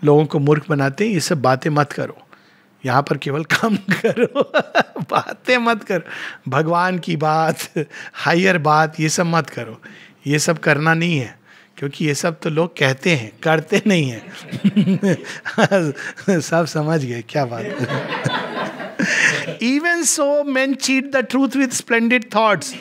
लोगों को मूर्ख बनाते हैं, ये सब बातें मत करो, यहाँ पर केवल काम करो बातें मत करो, भगवान की बात, हायर बात, ये सब मत करो, ये सब करना नहीं है, क्योंकि ये सब तो लोग कहते हैं, करते नहीं हैं सब समझ गए क्या बात Even so men cheat the truth with splendid thoughts,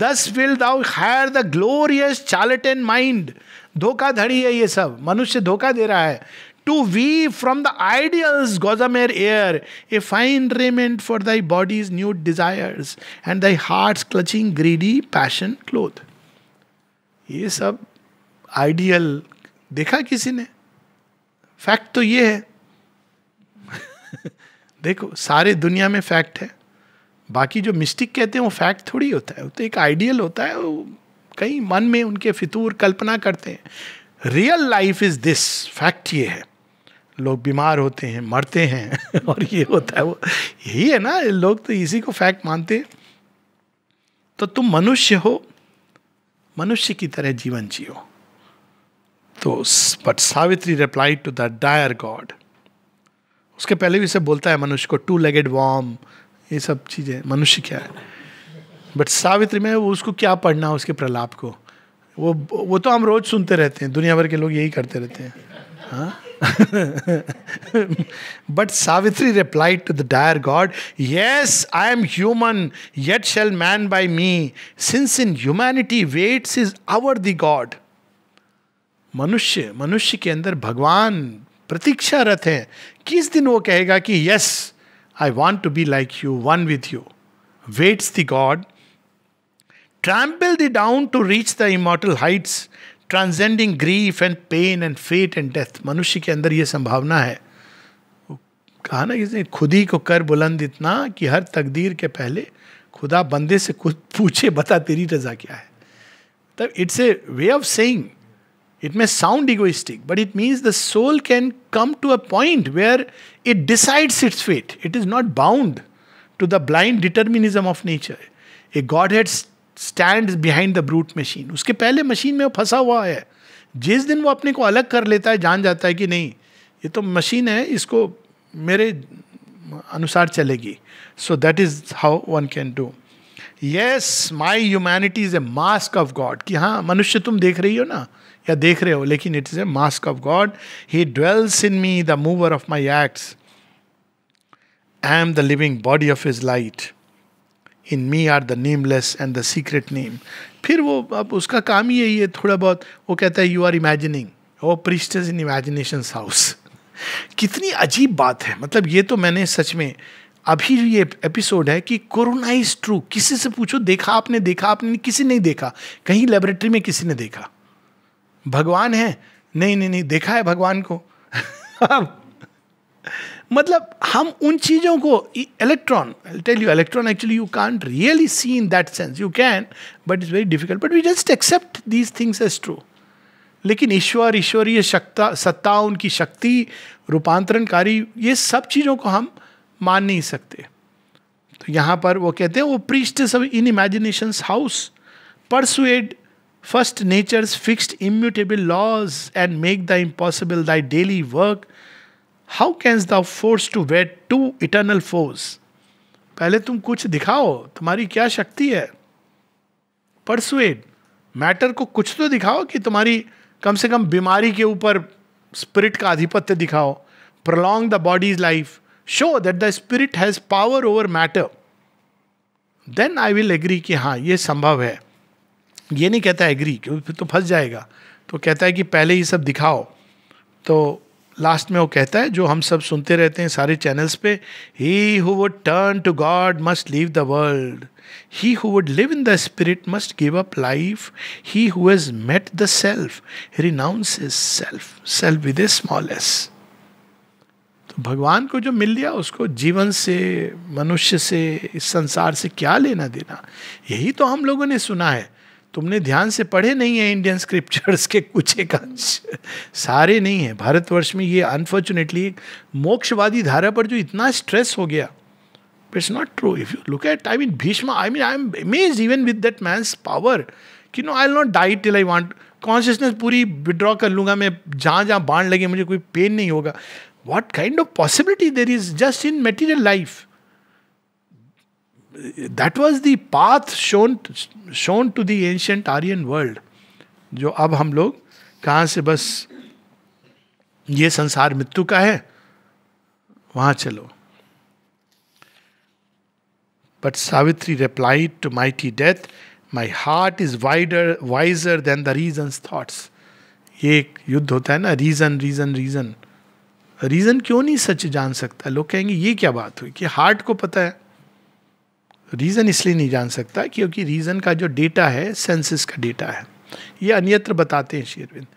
thus wilt thou hire the glorious charlatan mind। धोखाधड़ी है ये सब, मनुष्य धोखा दे रहा है। To weave from the ideals gossamer air a fine raiment for thy body's nude desires and thy heart's clutching greedy passion cloth। ये सब आइडियल देखा किसी ने? फैक्ट तो ये है देखो सारे दुनिया में फैक्ट है, बाकी जो मिस्टिक कहते हैं वो फैक्ट थोड़ी होता है, वो तो एक आइडियल होता है, वो कहीं मन में उनके फितूर कल्पना करते हैं। Real life is this, fact ये है। लोग बीमार होते हैं, मरते हैं और ये होता है, वो यही है ना, लोग तो इसी को फैक्ट मानते हैं। तो तुम मनुष्य हो, मनुष्य की तरह जीवन जियो। तो but Savitri replied to the dire god, उसके पहले भी सब बोलता है मनुष्य को, टू लेगेड वॉर्म, ये सब चीजें, मनुष्य क्या है। बट सावित्री में उसको क्या पढ़ना उसके प्रलाप को, वो तो हम रोज सुनते रहते हैं, दुनिया भर के लोग यही करते रहते हैं हाँ but Savitri replied to the dire god, yes I am human yet shall man by me, since in humanity waits his hour the God. मनुष्य के अंदर भगवान प्रतीक्षारत है, किस दिन वो कहेगा कि yes I want to be like you, one with you. Waits the God, trample the down to reach the immortal heights, transcending grief and pain and fate and death. मनुष्य के अंदर ये संभावना है, कहा ना किसने, खुद ही को कर बुलंद इतना कि हर तकदीर के पहले खुदा बंदे से खुद पूछे बता तेरी रजा क्या है। तब it's a way of saying, it may sound egoistic, but it means the soul can come to a point where it decides its fate. It is not bound to the blind determinism of nature. A Godhead stands behind the brute machine. उसके पहले machine में वो फंसा हुआ है। जिस दिन वो अपने को अलग कर लेता है, जान जाता है कि नहीं ये तो मशीन है, इसको मेरे अनुसार चलेगी। So that is how one can do. Yes, my humanity is a mask of God. कि हाँ मनुष्य तुम देख रही हो ना या देख रहे हो, लेकिन it is a mask of God. He dwells in me the mover of my acts, I am the living body of his light, in me are the nameless and the secret name. फिर वो अब उसका काम ही यही है थोड़ा बहुत, वो कहता है you are imagining, O priests in imagination house. कितनी अजीब बात है, मतलब ये तो मैंने सच में अभी ये एपिसोड है कि कोरोना इज ट्रू, किसी से पूछो देखा आपने, देखा आपने, किसी नहीं देखा, कहीं लेबोरेटरी में किसी ने देखा। भगवान है, नहीं देखा है भगवान को मतलब हम उन चीजों को, electron, I tell you, electron actually you can't really see in that sense, you can but it's very difficult, but we just accept these things as true. लेकिन ईश्वर, ईश्वरीय सत्ता, उनकी शक्ति, रूपांतरणकारी, ये सब चीजों को हम मान नहीं सकते। तो यहाँ पर वो कहते हैं वो priestess of in imaginations house persuade first nature's fixed immutable laws and make the impossible thy daily work, how canst thou force to wed two eternal foes? पहले तुम कुछ दिखाओ, तुम्हारी क्या शक्ति है. परसुएड, मैटर को कुछ तो दिखाओ कि तुम्हारी कम से कम बीमारी के ऊपर स्पिरिट का आधिपत्य दिखाओ. Prolong the body's life, show that the spirit has power over matter. Then I will agree कि हाँ ये संभव है. ये नहीं कहता एग्री, क्योंकि फिर तो फंस जाएगा. तो कहता है कि पहले ये सब दिखाओ. तो लास्ट में वो कहता है जो हम सब सुनते रहते हैं सारे चैनल्स पे, he who would turn to God must leave the world, he who would live in the spirit must give up life, he who has met the self renounces self, self with a small S. तो भगवान को जो मिल गया उसको जीवन से, मनुष्य से, इस संसार से क्या लेना देना. यही तो हम लोगों ने सुना है. तुमने ध्यान से पढ़े नहीं है इंडियन स्क्रिप्चर्स के कुछ एक अंश, सारे नहीं है. भारतवर्ष में ये अनफॉर्चुनेटली मोक्षवादी धारा पर जो इतना स्ट्रेस हो गया, it's not true. If you look at, I mean Bhishma, I am amazed even with that man's power कि no I will not die till I want. Consciousness पूरी विड्रॉ कर लूंगा मैं, जहाँ जहाँ बाण लगे मुझे कोई पेन नहीं होगा. What kind of possibility there is just in material life. That was the path shown to the ancient Aryan world. जो अब हम लोग कहाँ से बस ये संसार मृत्यु का है, वहाँ चलो. But Savitri replied to mighty death, my heart is wiser than the reason's thoughts. ये एक युद्ध होता है ना, रीजन क्यों नहीं सच जान सकता. लोग कहेंगे ये क्या बात हुई कि हार्ट को पता है. रीज़न इसलिए नहीं जान सकता क्योंकि रीज़न का जो डेटा है सेंसेस का डेटा है. ये अन्यत्र बताते हैं श्री अरविंद.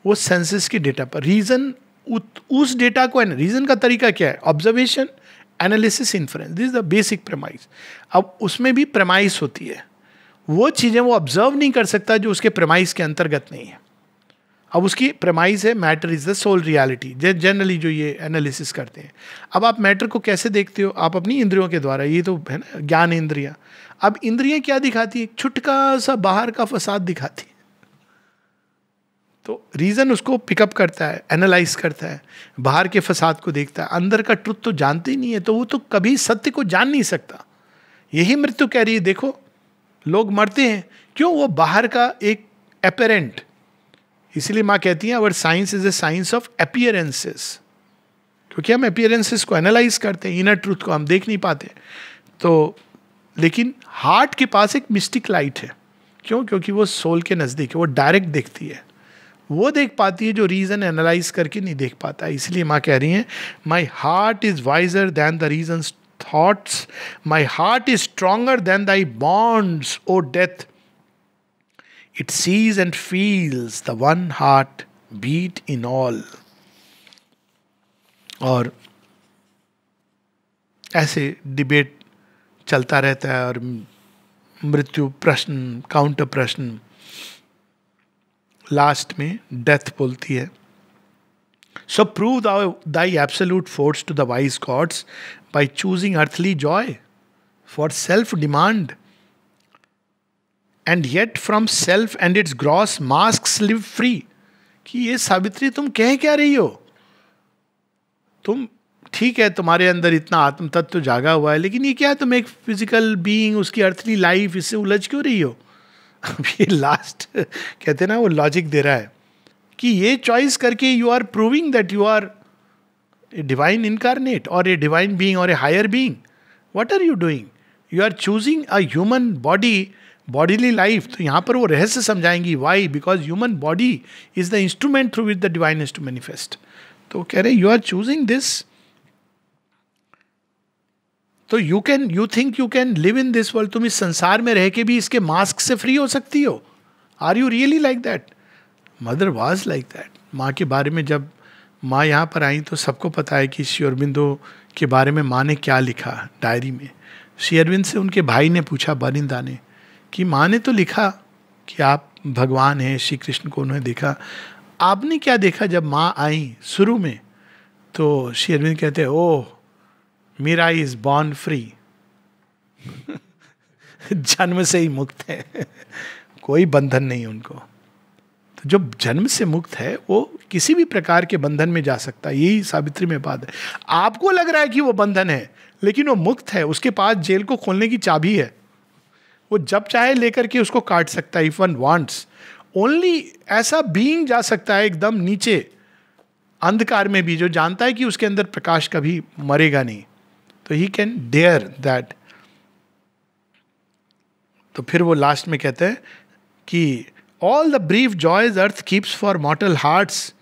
वो सेंसेस के डेटा पर रीज़न उस डेटा को, रीज़न का तरीका क्या है, observation, analysis, inference. This is the basic premise. अब उसमें भी प्रेमाइस होती है. वो चीज़ें वो ऑब्जर्व नहीं कर सकता जो उसके प्रेमाइस के अंतर्गत नहीं है. अब उसकी प्रेमाइज है matter is the sole reality. Generally जो ये एनालिसिस करते हैं. अब आप मैटर को कैसे देखते हो, आप अपनी इंद्रियों के द्वारा. ये तो है ना ज्ञान इंद्रियां. अब इंद्रियां क्या दिखाती है, छुटका सा बाहर का फसाद दिखाती है. तो रीजन उसको पिकअप करता है, एनालाइज करता है, बाहर के फसाद को देखता है, अंदर का ट्रुथ तो जानते ही नहीं है. तो वो तो कभी सत्य को जान नहीं सकता. यही मृत्यु कह रही है. देखो लोग मरते हैं क्यों, वो बाहर का एक अपेरेंट. इसलिए माँ कहती है our science is a science of appearances, क्योंकि हम अपीयरेंसेस को एनालाइज करते हैं, इनर ट्रूथ को हम देख नहीं पाते. तो लेकिन हार्ट के पास एक मिस्टिक लाइट है. क्यों, क्योंकि वो सोल के नज़दीक है, वो डायरेक्ट देखती है, वो देख पाती है जो रीजन एनालाइज करके नहीं देख पाता. इसलिए माँ कह रही हैं my heart is wiser than the reason's thoughts, my heart is stronger than thy bonds O death. It sees and feels the one heart beat in all. और ऐसे डिबेट चलता रहता है और मृत्यु प्रश्न, काउंटर प्रश्न. लास्ट में डेथ बोलती है, So prove thy absolute force to the wise gods by choosing earthly joy for self-demand. And yet from self and its gross masks live free. कि ये सावित्री तुम कह क्या रही हो. तुम ठीक है, तुम्हारे अंदर इतना आत्म तत्व जागा हुआ है, लेकिन ये क्या, तुम एक फिजिकल बीइंग, उसकी अर्थली लाइफ, इससे उलझ क्यों रही हो. अब ये लास्ट कहते ना वो लॉजिक दे रहा है कि ये चॉइस करके you are proving that you are a divine incarnate और ए डिवाइन बीइंग और a higher being. What are you doing. You are choosing a human body, bodily life. तो यहाँ पर वो रहस्य समझाएंगी. Why, because human body is the instrument through which the divine is to manifest. तो कह रहे यू आर चूजिंग दिस. तो you think you can live in this world. तुम इस संसार में रह के भी इसके मास्क से फ्री हो सकती हो. Are you really like that. Mother was like that. माँ के बारे में जब माँ यहाँ पर आई तो सबको पता है कि श्री अरविंदो के बारे में माँ ने क्या लिखा डायरी में. श्री अरविंद से उनके भाई ने पूछा, बरिंदा ने, कि माँ ने तो लिखा कि आप भगवान हैं, श्री कृष्ण को उन्होंने देखा, आपने क्या देखा जब माँ आई शुरू में. तो श्री अरविंद कहते हैं, ओह मीरा इज बॉर्न फ्री. जन्म से ही मुक्त है, कोई बंधन नहीं उनको. तो जो जन्म से मुक्त है वो किसी भी प्रकार के बंधन में जा सकता है. यही सावित्री में बात है. आपको लग रहा है कि वो बंधन है, लेकिन वो मुक्त है, उसके पास जेल को खोलने की चाबी है, वो जब चाहे लेकर के उसको काट सकता है, इफ वन वांट्स। ओनली ऐसा बीइंग जा सकता है एकदम नीचे अंधकार में भी, जो जानता है कि उसके अंदर प्रकाश कभी मरेगा नहीं, तो ही कैन डेयर दैट। तो फिर वो लास्ट में कहते हैं कि all the brief joys earth keeps for mortal hearts,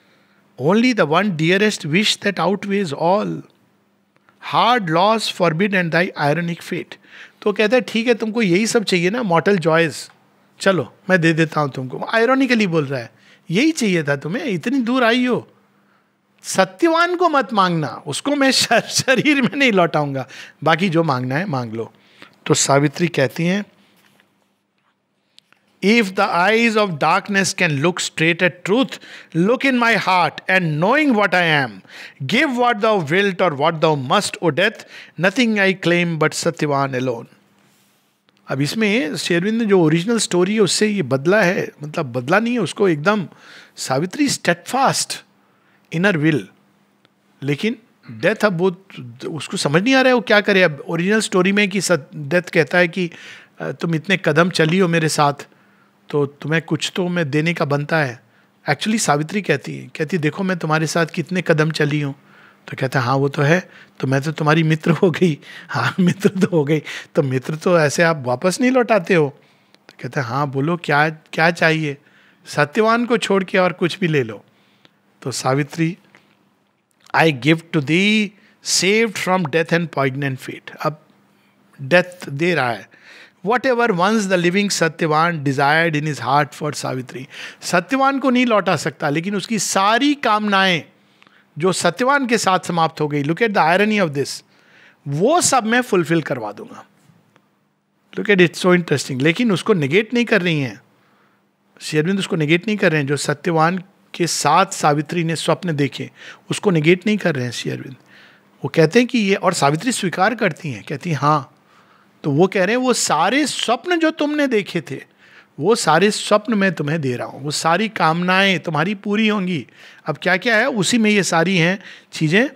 only the one dearest wish that outweighs all, hard laws forbid and thy ironic fate. तो कहता है ठीक है, तुमको यही सब चाहिए ना, मॉर्टल जॉयज, चलो मैं दे देता हूं तुमको। आयरॉनिकली बोल रहा है, यही चाहिए था तुम्हें, इतनी दूर आई हो, सत्यवान को मत मांगना, उसको मैं शरीर में नहीं लौटाऊंगा, बाकी जो मांगना है मांग लो। तो सावित्री कहती हैं, If the eyes of darkness can look straight at truth, look in my heart, and knowing what I am, give what thou wilt or what thou must, O death, nothing I claim but Satyavan alone. अब इसमें श्री अरविंद ने जो original story है उससे ये बदला है, मतलब बदला नहीं है उसको एकदम, सावित्री स्टेडफास्ट इनर विल, लेकिन डेथ अब वो उसको समझ नहीं आ रहा है वो क्या करे। अब ओरिजिनल स्टोरी में कि डेथ कहता है कि तुम इतने कदम चली हो मेरे साथ, तो तुम्हें कुछ तो मैं देने का बनता है। एक्चुअली सावित्री कहती देखो मैं तुम्हारे साथ कितने कदम चली हूँ। तो कहता है हाँ वो तो है, तो मैं तो तुम्हारी मित्र हो गई। हाँ मित्र तो हो गई, तो मित्र तो ऐसे आप वापस नहीं लौटाते हो। तो कहता है हाँ बोलो क्या क्या चाहिए, सत्यवान को छोड़ के और कुछ भी ले लो। तो Savitri, I give to thee saved from death and poison and fate. अब डेथ दे रहा है, Whatever once the living Satyavan desired in his heart for Savitri. Satyavan को नहीं लौटा सकता, लेकिन उसकी सारी कामनाएं जो सत्यवान के साथ समाप्त हो गई, look at the irony of this, वो सब मैं फुलफिल करवा दूंगा। Look at it, so interesting. लेकिन उसको नेगेट नहीं कर रही हैं श्री अरविंद, उसको नेगेट नहीं कर रहे हैं। जो सत्यवान के साथ सावित्री ने स्वप्न देखे उसको नेगेट नहीं कर रहे हैं श्री अरविंद। वो कहते हैं कि ये, और सावित्री स्वीकार करती हैं, कहती हैं हाँ। तो वो कह रहे हैं वो सारे स्वप्न जो तुमने देखे थे, वो सारे स्वप्न मैं तुम्हें दे रहा हूँ, वो सारी कामनाएं तुम्हारी पूरी होंगी। अब क्या क्या है उसी में ये सारी हैं चीज़ें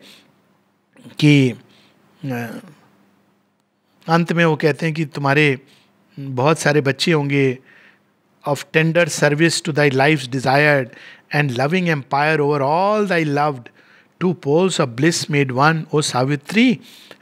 कि अंत में वो कहते हैं कि तुम्हारे बहुत सारे बच्चे होंगे, of tender service to thy life's desired and loving empire over all thy loved, two poles of bliss made one, O Savitri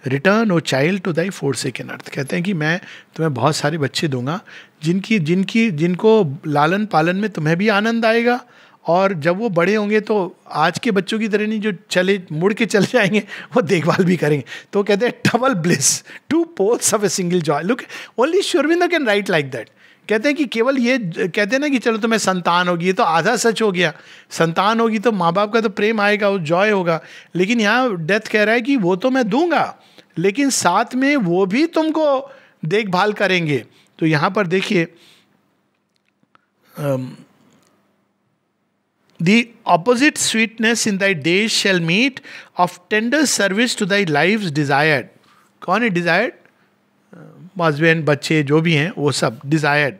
return O child to thy forsaken earth. कहते हैं कि मैं तुम्हें बहुत सारे बच्चे दूंगा जिनको लालन पालन में तुम्हें भी आनंद आएगा, और जब वो बड़े होंगे तो आज के बच्चों की तरह नहीं जो चले मुड़ के चले जाएंगे, वो देखभाल भी करेंगे। तो कहते हैं double bliss, two poles of a single joy. Look only Shri Aurobindo can write like that. कहते हैं कि केवल ये कहते हैं ना कि चलो तुम्हें संतान होगी, ये तो आधा सच हो गया, संतान होगी तो माँ बाप का तो प्रेम आएगा, वो जॉय होगा। लेकिन यहाँ डेथ कह रहा है कि वो तो मैं दूंगा, लेकिन साथ में वो भी तुमको देखभाल करेंगे। तो यहाँ पर देखिए, the opposite sweetness in thy days shall meet, of tender service to thy life's desired. कौन है डिजायर्ड? हस्बैंड बच्चे जो भी हैं वो सब desired.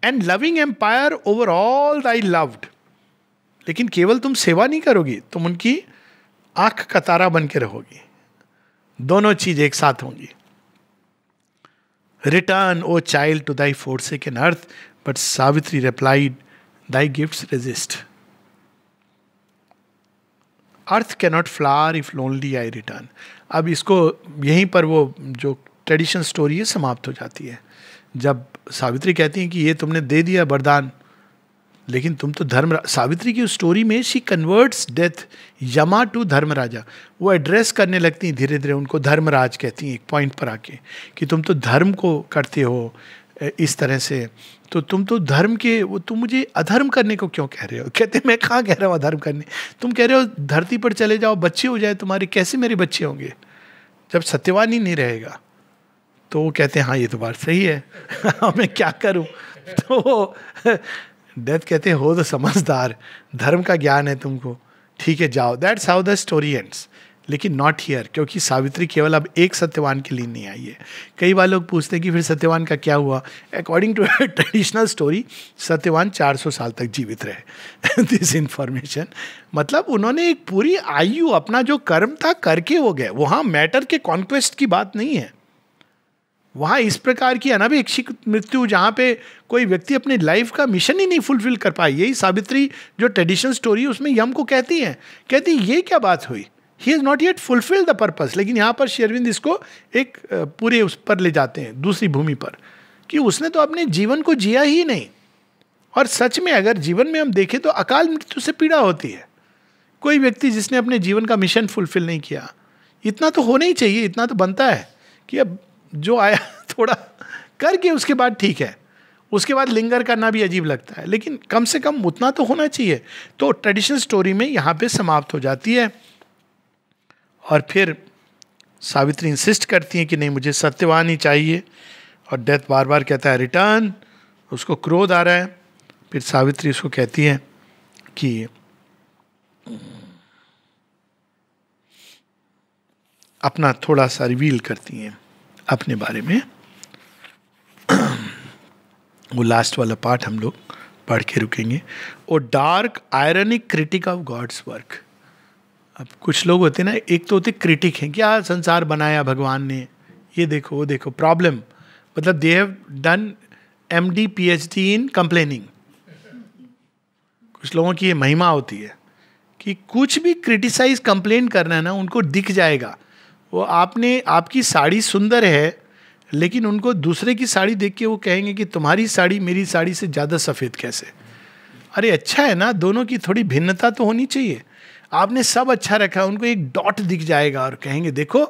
And loving empire over all thy loved. लेकिन केवल तुम सेवा नहीं करोगी, तुम उनकी आंख का तारा बन के रहोगी। दोनों चीज एक साथ होंगी। Return O child to thy forsaken earth, but Savitri replied thy gifts resist. Earth cannot flower if lonely I return. अब इसको यहीं पर वो जो ट्रेडिशनल स्टोरी है समाप्त हो जाती है, जब सावित्री कहती हैं कि ये तुमने दे दिया वरदान, लेकिन तुम तो सावित्री की स्टोरी में शी कन्वर्ट्स डेथ यमा टू धर्मराजा। वो एड्रेस करने लगती हैं धीरे धीरे उनको, धर्मराज कहती हैं एक पॉइंट पर आके कि तुम तो धर्म को करते हो इस तरह से, तो तुम तो धर्म के, वो तुम मुझे अधर्म करने को क्यों कह रहे हो? कहते मैं कहाँ कह रहा हूँ अधर्म करने, तुम कह रहे हो धरती पर चले जाओ बच्चे हो जाए तुम्हारे, कैसे मेरे बच्चे होंगे जब सत्यवान ही नहीं रहेगा? तो वो कहते हैं हाँ ये तो बात सही है मैं क्या करूँ? तो डेथ कहते हो तो समझदार, धर्म का ज्ञान है तुमको, ठीक है जाओ। That's how the story ends. लेकिन नॉट हियर, क्योंकि सावित्री केवल अब एक सत्यवान के लिए नहीं आई है। कई बार लोग पूछते हैं कि फिर सत्यवान का क्या हुआ। According to traditional story Satyavan 400 साल तक जीवित रहे। दिस इंफॉर्मेशन, मतलब उन्होंने एक पूरी आयु अपना जो कर्म था करके वो गए। वहाँ मैटर के कॉन्क्वेस्ट की बात नहीं है, वहाँ इस प्रकार की अनपेक्षित मृत्यु जहाँ पे कोई व्यक्ति अपनी लाइफ का मिशन ही नहीं फुलफिल कर पाए। यही सावित्री जो ट्रेडिशनल स्टोरी उसमें यम को कहती ये क्या बात हुई, he is not yet fulfil the purpose. लेकिन यहाँ पर श्री अरविंद इसको एक पूरे उस पर ले जाते हैं, दूसरी भूमि पर, कि उसने तो अपने जीवन को जिया ही नहीं। और सच में अगर जीवन में हम देखें तो अकाल मृत्यु से पीड़ा होती है। कोई व्यक्ति जिसने अपने जीवन का मिशन फुलफिल नहीं किया, इतना तो होना ही चाहिए, इतना तो बनता है कि अब जो आया थोड़ा करके उसके बाद ठीक है, उसके बाद लिंगर करना भी अजीब लगता है, लेकिन कम से कम उतना तो होना चाहिए। तो ट्रेडिशनल स्टोरी में यहाँ पे समाप्त हो जाती है। और फिर सावित्री इंसिस्ट करती हैं कि नहीं, मुझे सत्यवान ही चाहिए, और डेथ बार बार कहता है रिटर्न। उसको क्रोध आ रहा है। फिर सावित्री उसको कहती है कि अपना थोड़ा सा रिवील करती हैं अपने बारे में। वो लास्ट वाला पार्ट हम लोग पढ़ के रुकेंगे। O dark ironic critic of God's work. अब कुछ लोग होते हैं ना, एक तो होते क्रिटिक हैं, क्या संसार बनाया भगवान ने, ये देखो वो देखो, प्रॉब्लम, मतलब they have done MD PhD in complaining. कुछ लोगों की ये महिमा होती है कि कुछ भी क्रिटिसाइज कंप्लेन करना है ना, उनको दिख जाएगा। वो आपकी साड़ी सुंदर है, लेकिन उनको दूसरे की साड़ी देख के वो कहेंगे कि तुम्हारी साड़ी मेरी साड़ी से ज़्यादा सफ़ेद कैसे। अरे अच्छा है ना, दोनों की थोड़ी भिन्नता तो होनी चाहिए। आपने सब अच्छा रखा, उनको एक डॉट दिख जाएगा और कहेंगे देखो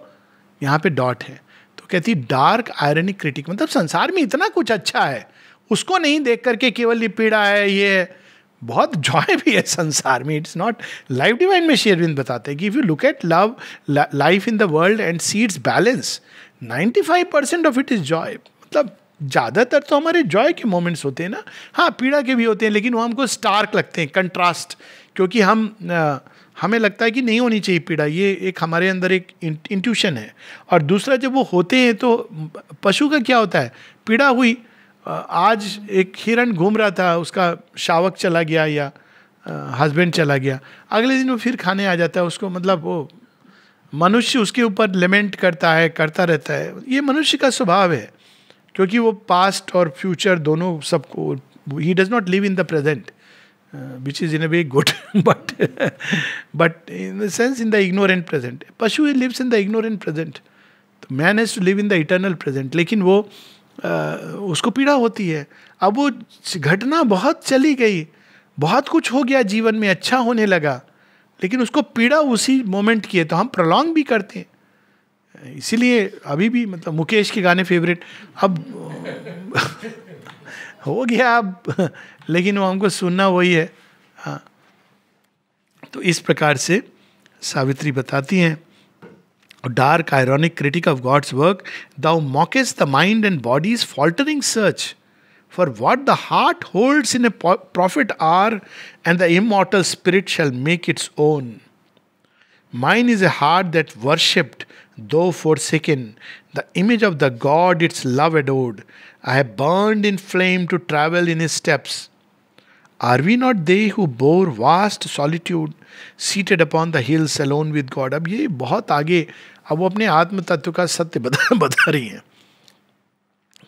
यहाँ पे डॉट है। तो कहती डार्क आयरनिक क्रिटिक, मतलब संसार में इतना कुछ अच्छा है, उसको नहीं देख करके केवल ये पीड़ा है, ये है। बहुत जॉय भी है संसार में। इट्स नॉट, लाइफ डिवाइन में श्री अरविंद बताते हैं कि if you look yet love life in the world and see it's balance, 95% of it is Joy. मतलब ज़्यादातर तो हमारे जॉय के मोमेंट्स होते हैं ना, हाँ पीड़ा के भी होते हैं, लेकिन वो हमको स्टार्क लगते हैं, कंट्रास्ट, क्योंकि हमें लगता है कि नहीं होनी चाहिए पीड़ा। ये एक हमारे अंदर एक इंट्यूशन है। और दूसरा, जब वो होते हैं तो पशु का क्या होता है, पीड़ा हुई, आज एक हिरण घूम रहा था, उसका शावक चला गया या हस्बैंड चला गया, अगले दिन वो फिर खाने आ जाता है उसको। मतलब वो मनुष्य उसके ऊपर लेमेंट करता है, करता रहता है। ये मनुष्य का स्वभाव है, क्योंकि वो पास्ट और फ्यूचर दोनों सबको, he does not live in the present, which is in a way good, but in the sense in the ignorant present. Pashu lives in the ignorant present. तो man has to live in the eternal present. लेकिन वो उसको पीड़ा होती है। अब वो घटना बहुत चली गई, बहुत कुछ हो गया जीवन में, अच्छा होने लगा, लेकिन उसको पीड़ा उसी मोमेंट की है। तो हम प्रॉन्ग भी करते हैं। इसीलिए अभी भी, मतलब मुकेश के गाने फेवरेट, अब हो गया अब, लेकिन वो हमको सुनना वही है। हाँ, तो इस प्रकार से सावित्री बताती हैं, dark ironic critic of God's work, thou mockest the mind and body's faltering search for what the heart holds in a prophet hour, and the immortal spirit shall make its own. Mine is a heart that worshipped, though forsaken, the image of the God its love adored. I have burned in flame to travel in his steps. Are we not they who bore vast solitude, seated upon the hills alone with God? अब ये बहुत आगे, अब वो अपने आत्म तत्व का सत्य बता रही हैं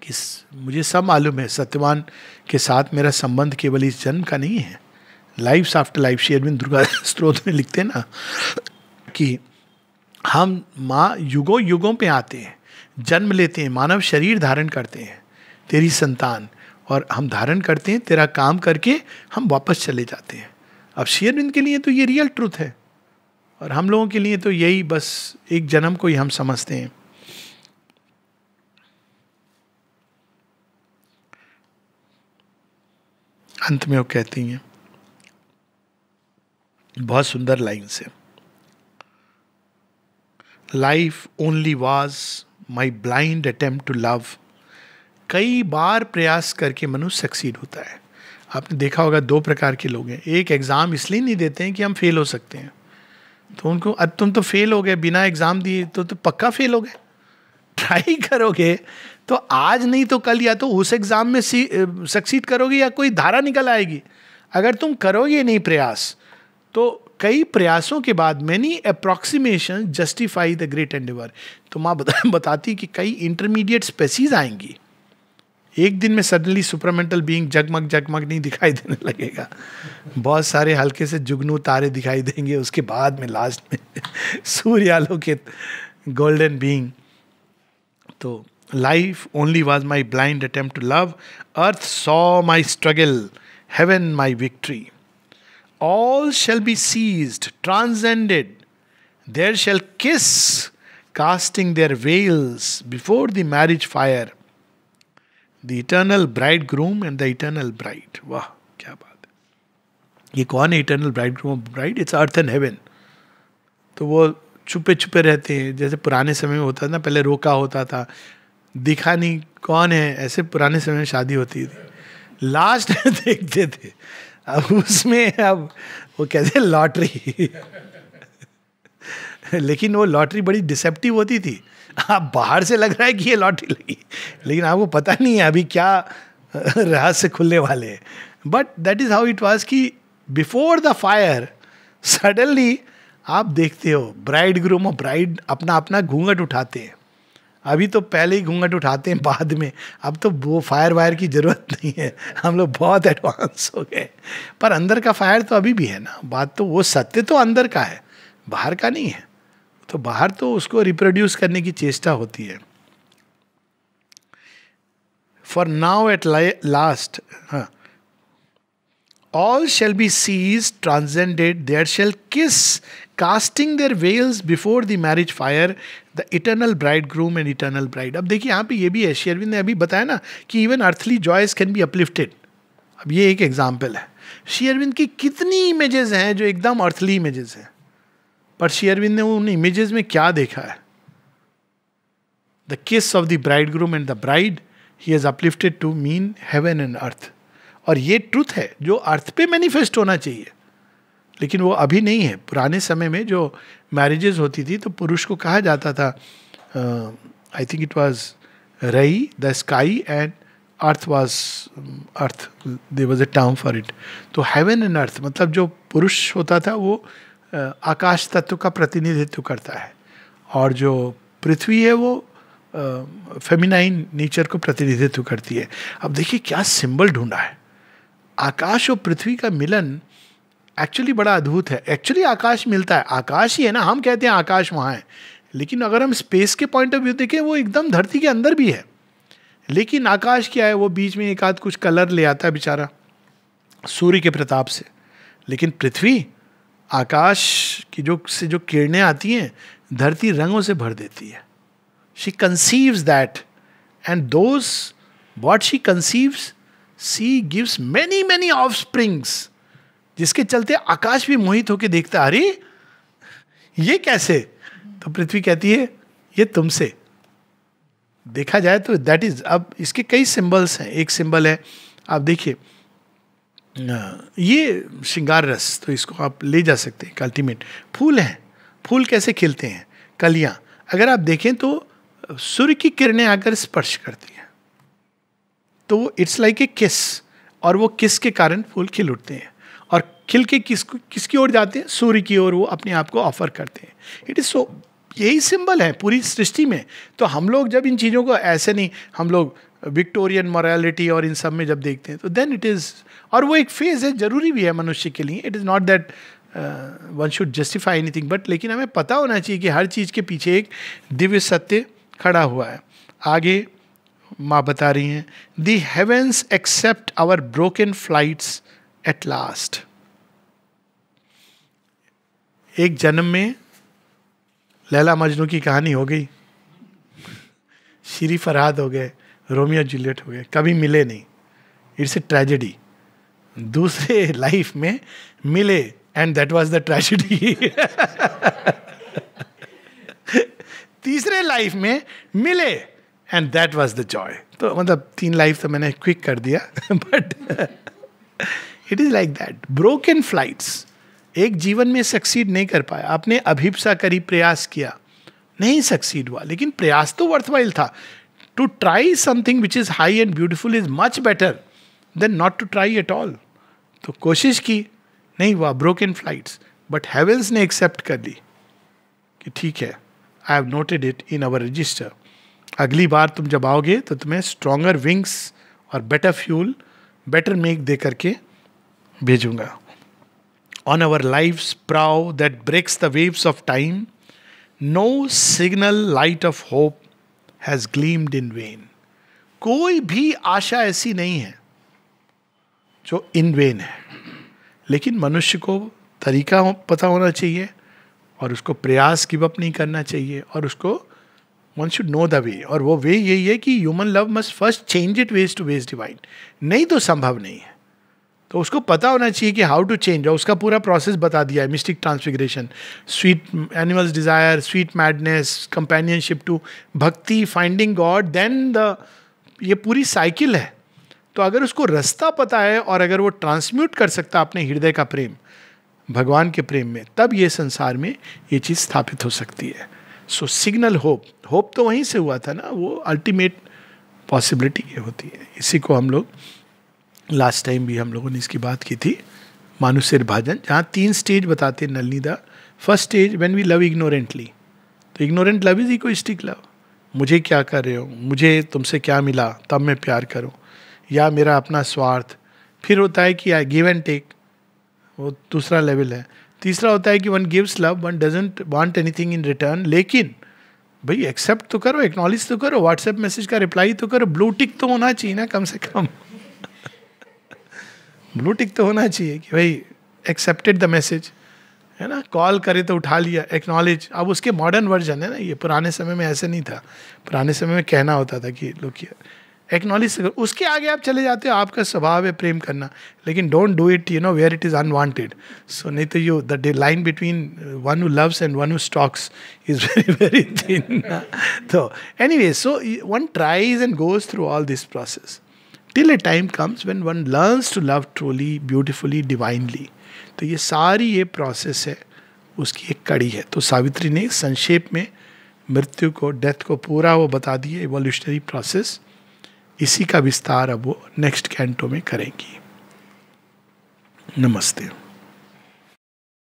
कि मुझे सब मालूम है, सत्यवान के साथ मेरा संबंध केवल इस जन्म का नहीं है, life's after life. Shri Aurobindo Durga स्त्रोत में लिखते हैं ना कि हम माँ युगों युगों पे आते हैं, जन्म लेते हैं, मानव शरीर धारण करते हैं, तेरी संतान, और हम धारण करते हैं, तेरा काम करके हम वापस चले जाते हैं। अब श्री अरविंद के लिए तो ये रियल ट्रूथ है, और हम लोगों के लिए तो यही बस एक जन्म को ही हम समझते हैं। अंत में वो कहती हैं, बहुत सुंदर लाइन से, life only was my blind attempt to love. कई बार प्रयास करके मनुष्य सक्सीड होता है. आपने देखा होगा दो प्रकार के लोग हैं. एक एग्ज़ाम इसलिए नहीं देते हैं कि हम फेल हो सकते हैं, तो उनको, अब तुम तो फेल हो गए बिना एग्जाम दिए, तो पक्का फेल हो गए। ट्राई करोगे तो आज नहीं तो कल या तो उस एग्जाम में सक्सीड करोगे या कोई धारा निकल आएगी। अगर तुम करोगे नहीं प्रयास, तो कई प्रयासों के बाद many approximation justify the great Endeavour. तो माँ बताती कि कई इंटरमीडिएट स्पेसीज आएंगी, एक दिन में सडनली सुपरमेंटल बीइंग जगमग जगमग नहीं दिखाई देने लगेगा, बहुत सारे हल्के से जुगनू तारे दिखाई देंगे, उसके बाद में लास्ट में सूर्यालोकित गोल्डन बीइंग। तो life only was my blind attempt to love, earth saw my struggle, heaven my victory. All shall be seized, transcended. There shall kiss, casting their veils before the marriage fire, the eternal bridegroom and the eternal bride. वाह क्या बात है! ये कौन है eternal bridegroom और bride? It's earth and heaven. तो वो छुपे छुपे रहते हैं, जैसे पुराने समय में होता था ना, पहले रोका होता था, दिखा नहीं कौन है, ऐसे पुराने समय में शादी होती थी, लास्ट में देखते थे। अब उसमें अब वो कहते हैं लॉटरी लेकिन वो लॉटरी बड़ी डिसेप्टिव होती थी। आप बाहर से लग रहा है कि ये लॉटरी लगी, लेकिन आपको पता नहीं है अभी क्या रहस्य खुलने वाले हैं। But that is how it was कि बिफोर द फायर सडनली आप देखते हो ब्राइड ग्रूम और ब्राइड अपना अपना घूंघट उठाते हैं। अभी तो पहले ही घूंघट उठाते हैं, बाद में अब तो वो फायर वायर की जरूरत नहीं है, हम लोग बहुत एडवांस हो गए। पर अंदर का फायर तो अभी भी है ना। बात तो वो सत्य तो अंदर का है, बाहर का नहीं है। तो बाहर तो उसको रिप्रोड्यूस करने की चेष्टा होती है। For now at last all shall be seized, transcended, there shall kiss, casting their veils before the marriage fire, the eternal bridegroom and eternal bride. अब देखिए यहाँ पे ये भी है, श्री अरविंद ने अभी बताया ना कि even earthly joys can be uplifted. अब ये एक एग्जाम्पल है। श्री अरविंद की कितनी इमेजेस हैं जो एकदम अर्थली इमेजेस हैं, पर श्री अरविंद ने उन इमेजेस में क्या देखा है? The kiss of the bridegroom and the bride he has uplifted to mean heaven and earth. और ये ट्रूथ है जो अर्थ पे मैनिफेस्ट होना चाहिए, लेकिन वो अभी नहीं है। पुराने समय में जो मैरिजेस होती थी तो पुरुष को कहा जाता था, आई थिंक इट वाज रई the sky and earth was earth, there was a term for it. तो हेवन एंड अर्थ मतलब जो पुरुष होता था वो आकाश तत्व का प्रतिनिधित्व करता है, और जो पृथ्वी है वो फेमिनाइन नेचर को प्रतिनिधित्व करती है। अब देखिए क्या सिंबल ढूंढा है। आकाश और पृथ्वी का मिलन एक्चुअली बड़ा अद्भुत है। एक्चुअली आकाश मिलता है, आकाश ही है ना, हम कहते हैं आकाश वहाँ है, लेकिन अगर हम स्पेस के पॉइंट ऑफ व्यू देखें वो एकदम धरती के अंदर भी है। लेकिन आकाश क्या है, वो बीच में एक आध कुछ कलर ले आता है बेचारा सूर्य के प्रताप से, लेकिन पृथ्वी आकाश की जो किरणें आती हैं धरती रंगों से भर देती है। She conceives that and those what she conceives she gives many many offsprings, जिसके चलते आकाश भी मोहित होकर देखता, अरे ये कैसे? तो पृथ्वी कहती है ये तुमसे। देखा जाए तो दैट इज, अब इसके कई सिंबल्स हैं। एक सिंबल है, आप देखिए ये श्रृंगार रस, तो इसको आप ले जा सकते हैं। अल्टीमेट फूल हैं, फूल कैसे खिलते हैं? कलियां अगर आप देखें तो सूर्य की किरणें आकर स्पर्श करती हैं, तो इट्स लाइक ए किस, और वो किस के कारण फूल खिल उठते हैं, और खिल के किसकी ओर जाते हैं? सूर्य की ओर वो अपने आप को ऑफर करते हैं। इट इज सो, यही सिंबल है पूरी सृष्टि में। तो हम लोग जब इन चीज़ों को ऐसे नहीं, हम लोग विक्टोरियन मॉरलिटी और इन सब में जब देखते हैं तो देन इट इज़, और वो एक फेज है, जरूरी भी है मनुष्य के लिए। It is not that one should justify anything, but लेकिन हमें पता होना चाहिए कि हर चीज़ के पीछे एक दिव्य सत्य खड़ा हुआ है। आगे माँ बता रही हैं, the heavens accept our broken flights at last. एक जन्म में लैला मजनू की कहानी हो गई, श्री फरहाद हो गए, रोमियो जूलियट हो गए, कभी मिले नहीं, इट्स ए ट्रेजेडी। दूसरे लाइफ में मिले and that was the tragedy. तीसरे लाइफ में मिले and that was the Joy. तो मतलब 3 लाइफ तो मैंने क्विक कर दिया, but it is like that. Broken flights, एक जीवन में सक्सीड नहीं कर पाया, आपने अभिप्सा करी, प्रयास किया, नहीं सक्सीड हुआ, लेकिन प्रयास तो वर्थवाइल था. To try something which is high and beautiful is much better than not to try at all. तो कोशिश की, नहीं हुआ, ब्रोकन फ्लाइट्स, बट हेवेंस ने एक्सेप्ट कर ली कि ठीक है, I have noted it in our register. अगली बार तुम जब आओगे तो तुम्हें स्ट्रॉन्गर विंग्स और बेटर फ्यूल, बेटर मेक दे करके भेजूंगा. On our life's prow that breaks the waves of time, no signal light of hope has gleamed in vain. कोई भी आशा ऐसी नहीं है जो इन वेन है, लेकिन मनुष्य को तरीका पता होना चाहिए और उसको प्रयास गिव अप नहीं करना चाहिए, और उसको one should know the way. और वो वे यही है कि human love must first change its ways to ways divine. नहीं तो संभव नहीं है. तो उसको पता होना चाहिए कि हाउ टू चेंज. और उसका पूरा प्रोसेस बता दिया है, mystic transfiguration, sweet animals desire, sweet madness, companionship to bhakti, finding God, then the, ये पूरी साइकिल है. तो अगर उसको रास्ता पता है और अगर वो ट्रांसम्यूट कर सकता अपने हृदय का प्रेम भगवान के प्रेम में, तब ये संसार में ये चीज़ स्थापित हो सकती है. सो सिग्नल होप, होप तो वहीं से हुआ था ना, वो अल्टीमेट पॉसिबिलिटी ये होती है. इसी को हम लोग लास्ट टाइम भी हम लोगों ने इसकी बात की थी, मानुषेर भाजन, जहाँ 3 स्टेज बताते हैं नलनीदा. First stage when we love ignorantly. तो ignorant love is egoistic love. मुझे क्या कर रहे हो, मुझे तुमसे क्या मिला तब मैं प्यार करूं, या मेरा अपना स्वार्थ. फिर होता है कि आई गिव एंड टेक, वो दूसरा लेवल है. तीसरा होता है कि one gives love, one doesn't want anything in return. लेकिन भाई एक्सेप्ट तो करो, एक्नॉलेज तो करो, व्हाट्सएप मैसेज का रिप्लाई तो करो, ब्लू टिक तो होना चाहिए ना कम से कम. ब्लू टिक तो होना चाहिए कि भाई एक्सेप्टेड द मैसेज, है ना. कॉल करे तो उठा लिया, एक्नॉलेज. अब उसके मॉडर्न वर्जन है ना ये. पुराने समय में ऐसे नहीं था. पुराने समय में कहना होता था कि लोग एक्नॉलेज. उसके आगे आप चले जाते हो, आपका स्वभाव है प्रेम करना, लेकिन don't do it you know where it is unwanted. So नहीं तो you the line between one who loves and one who stalks is very very thin. तो anyway, so one tries and goes through all this process till a time comes when one learns to love truly, beautifully, divinely. तो ये सारी ये process है, उसकी एक कड़ी है. तो सावित्री ने संक्षेप में मृत्यु को, डेथ को पूरा वो बता दिए, इवोल्यूशनरी प्रोसेस. इसी का विस्तार अब वो नेक्स्ट कैंटो में करेंगी. नमस्ते.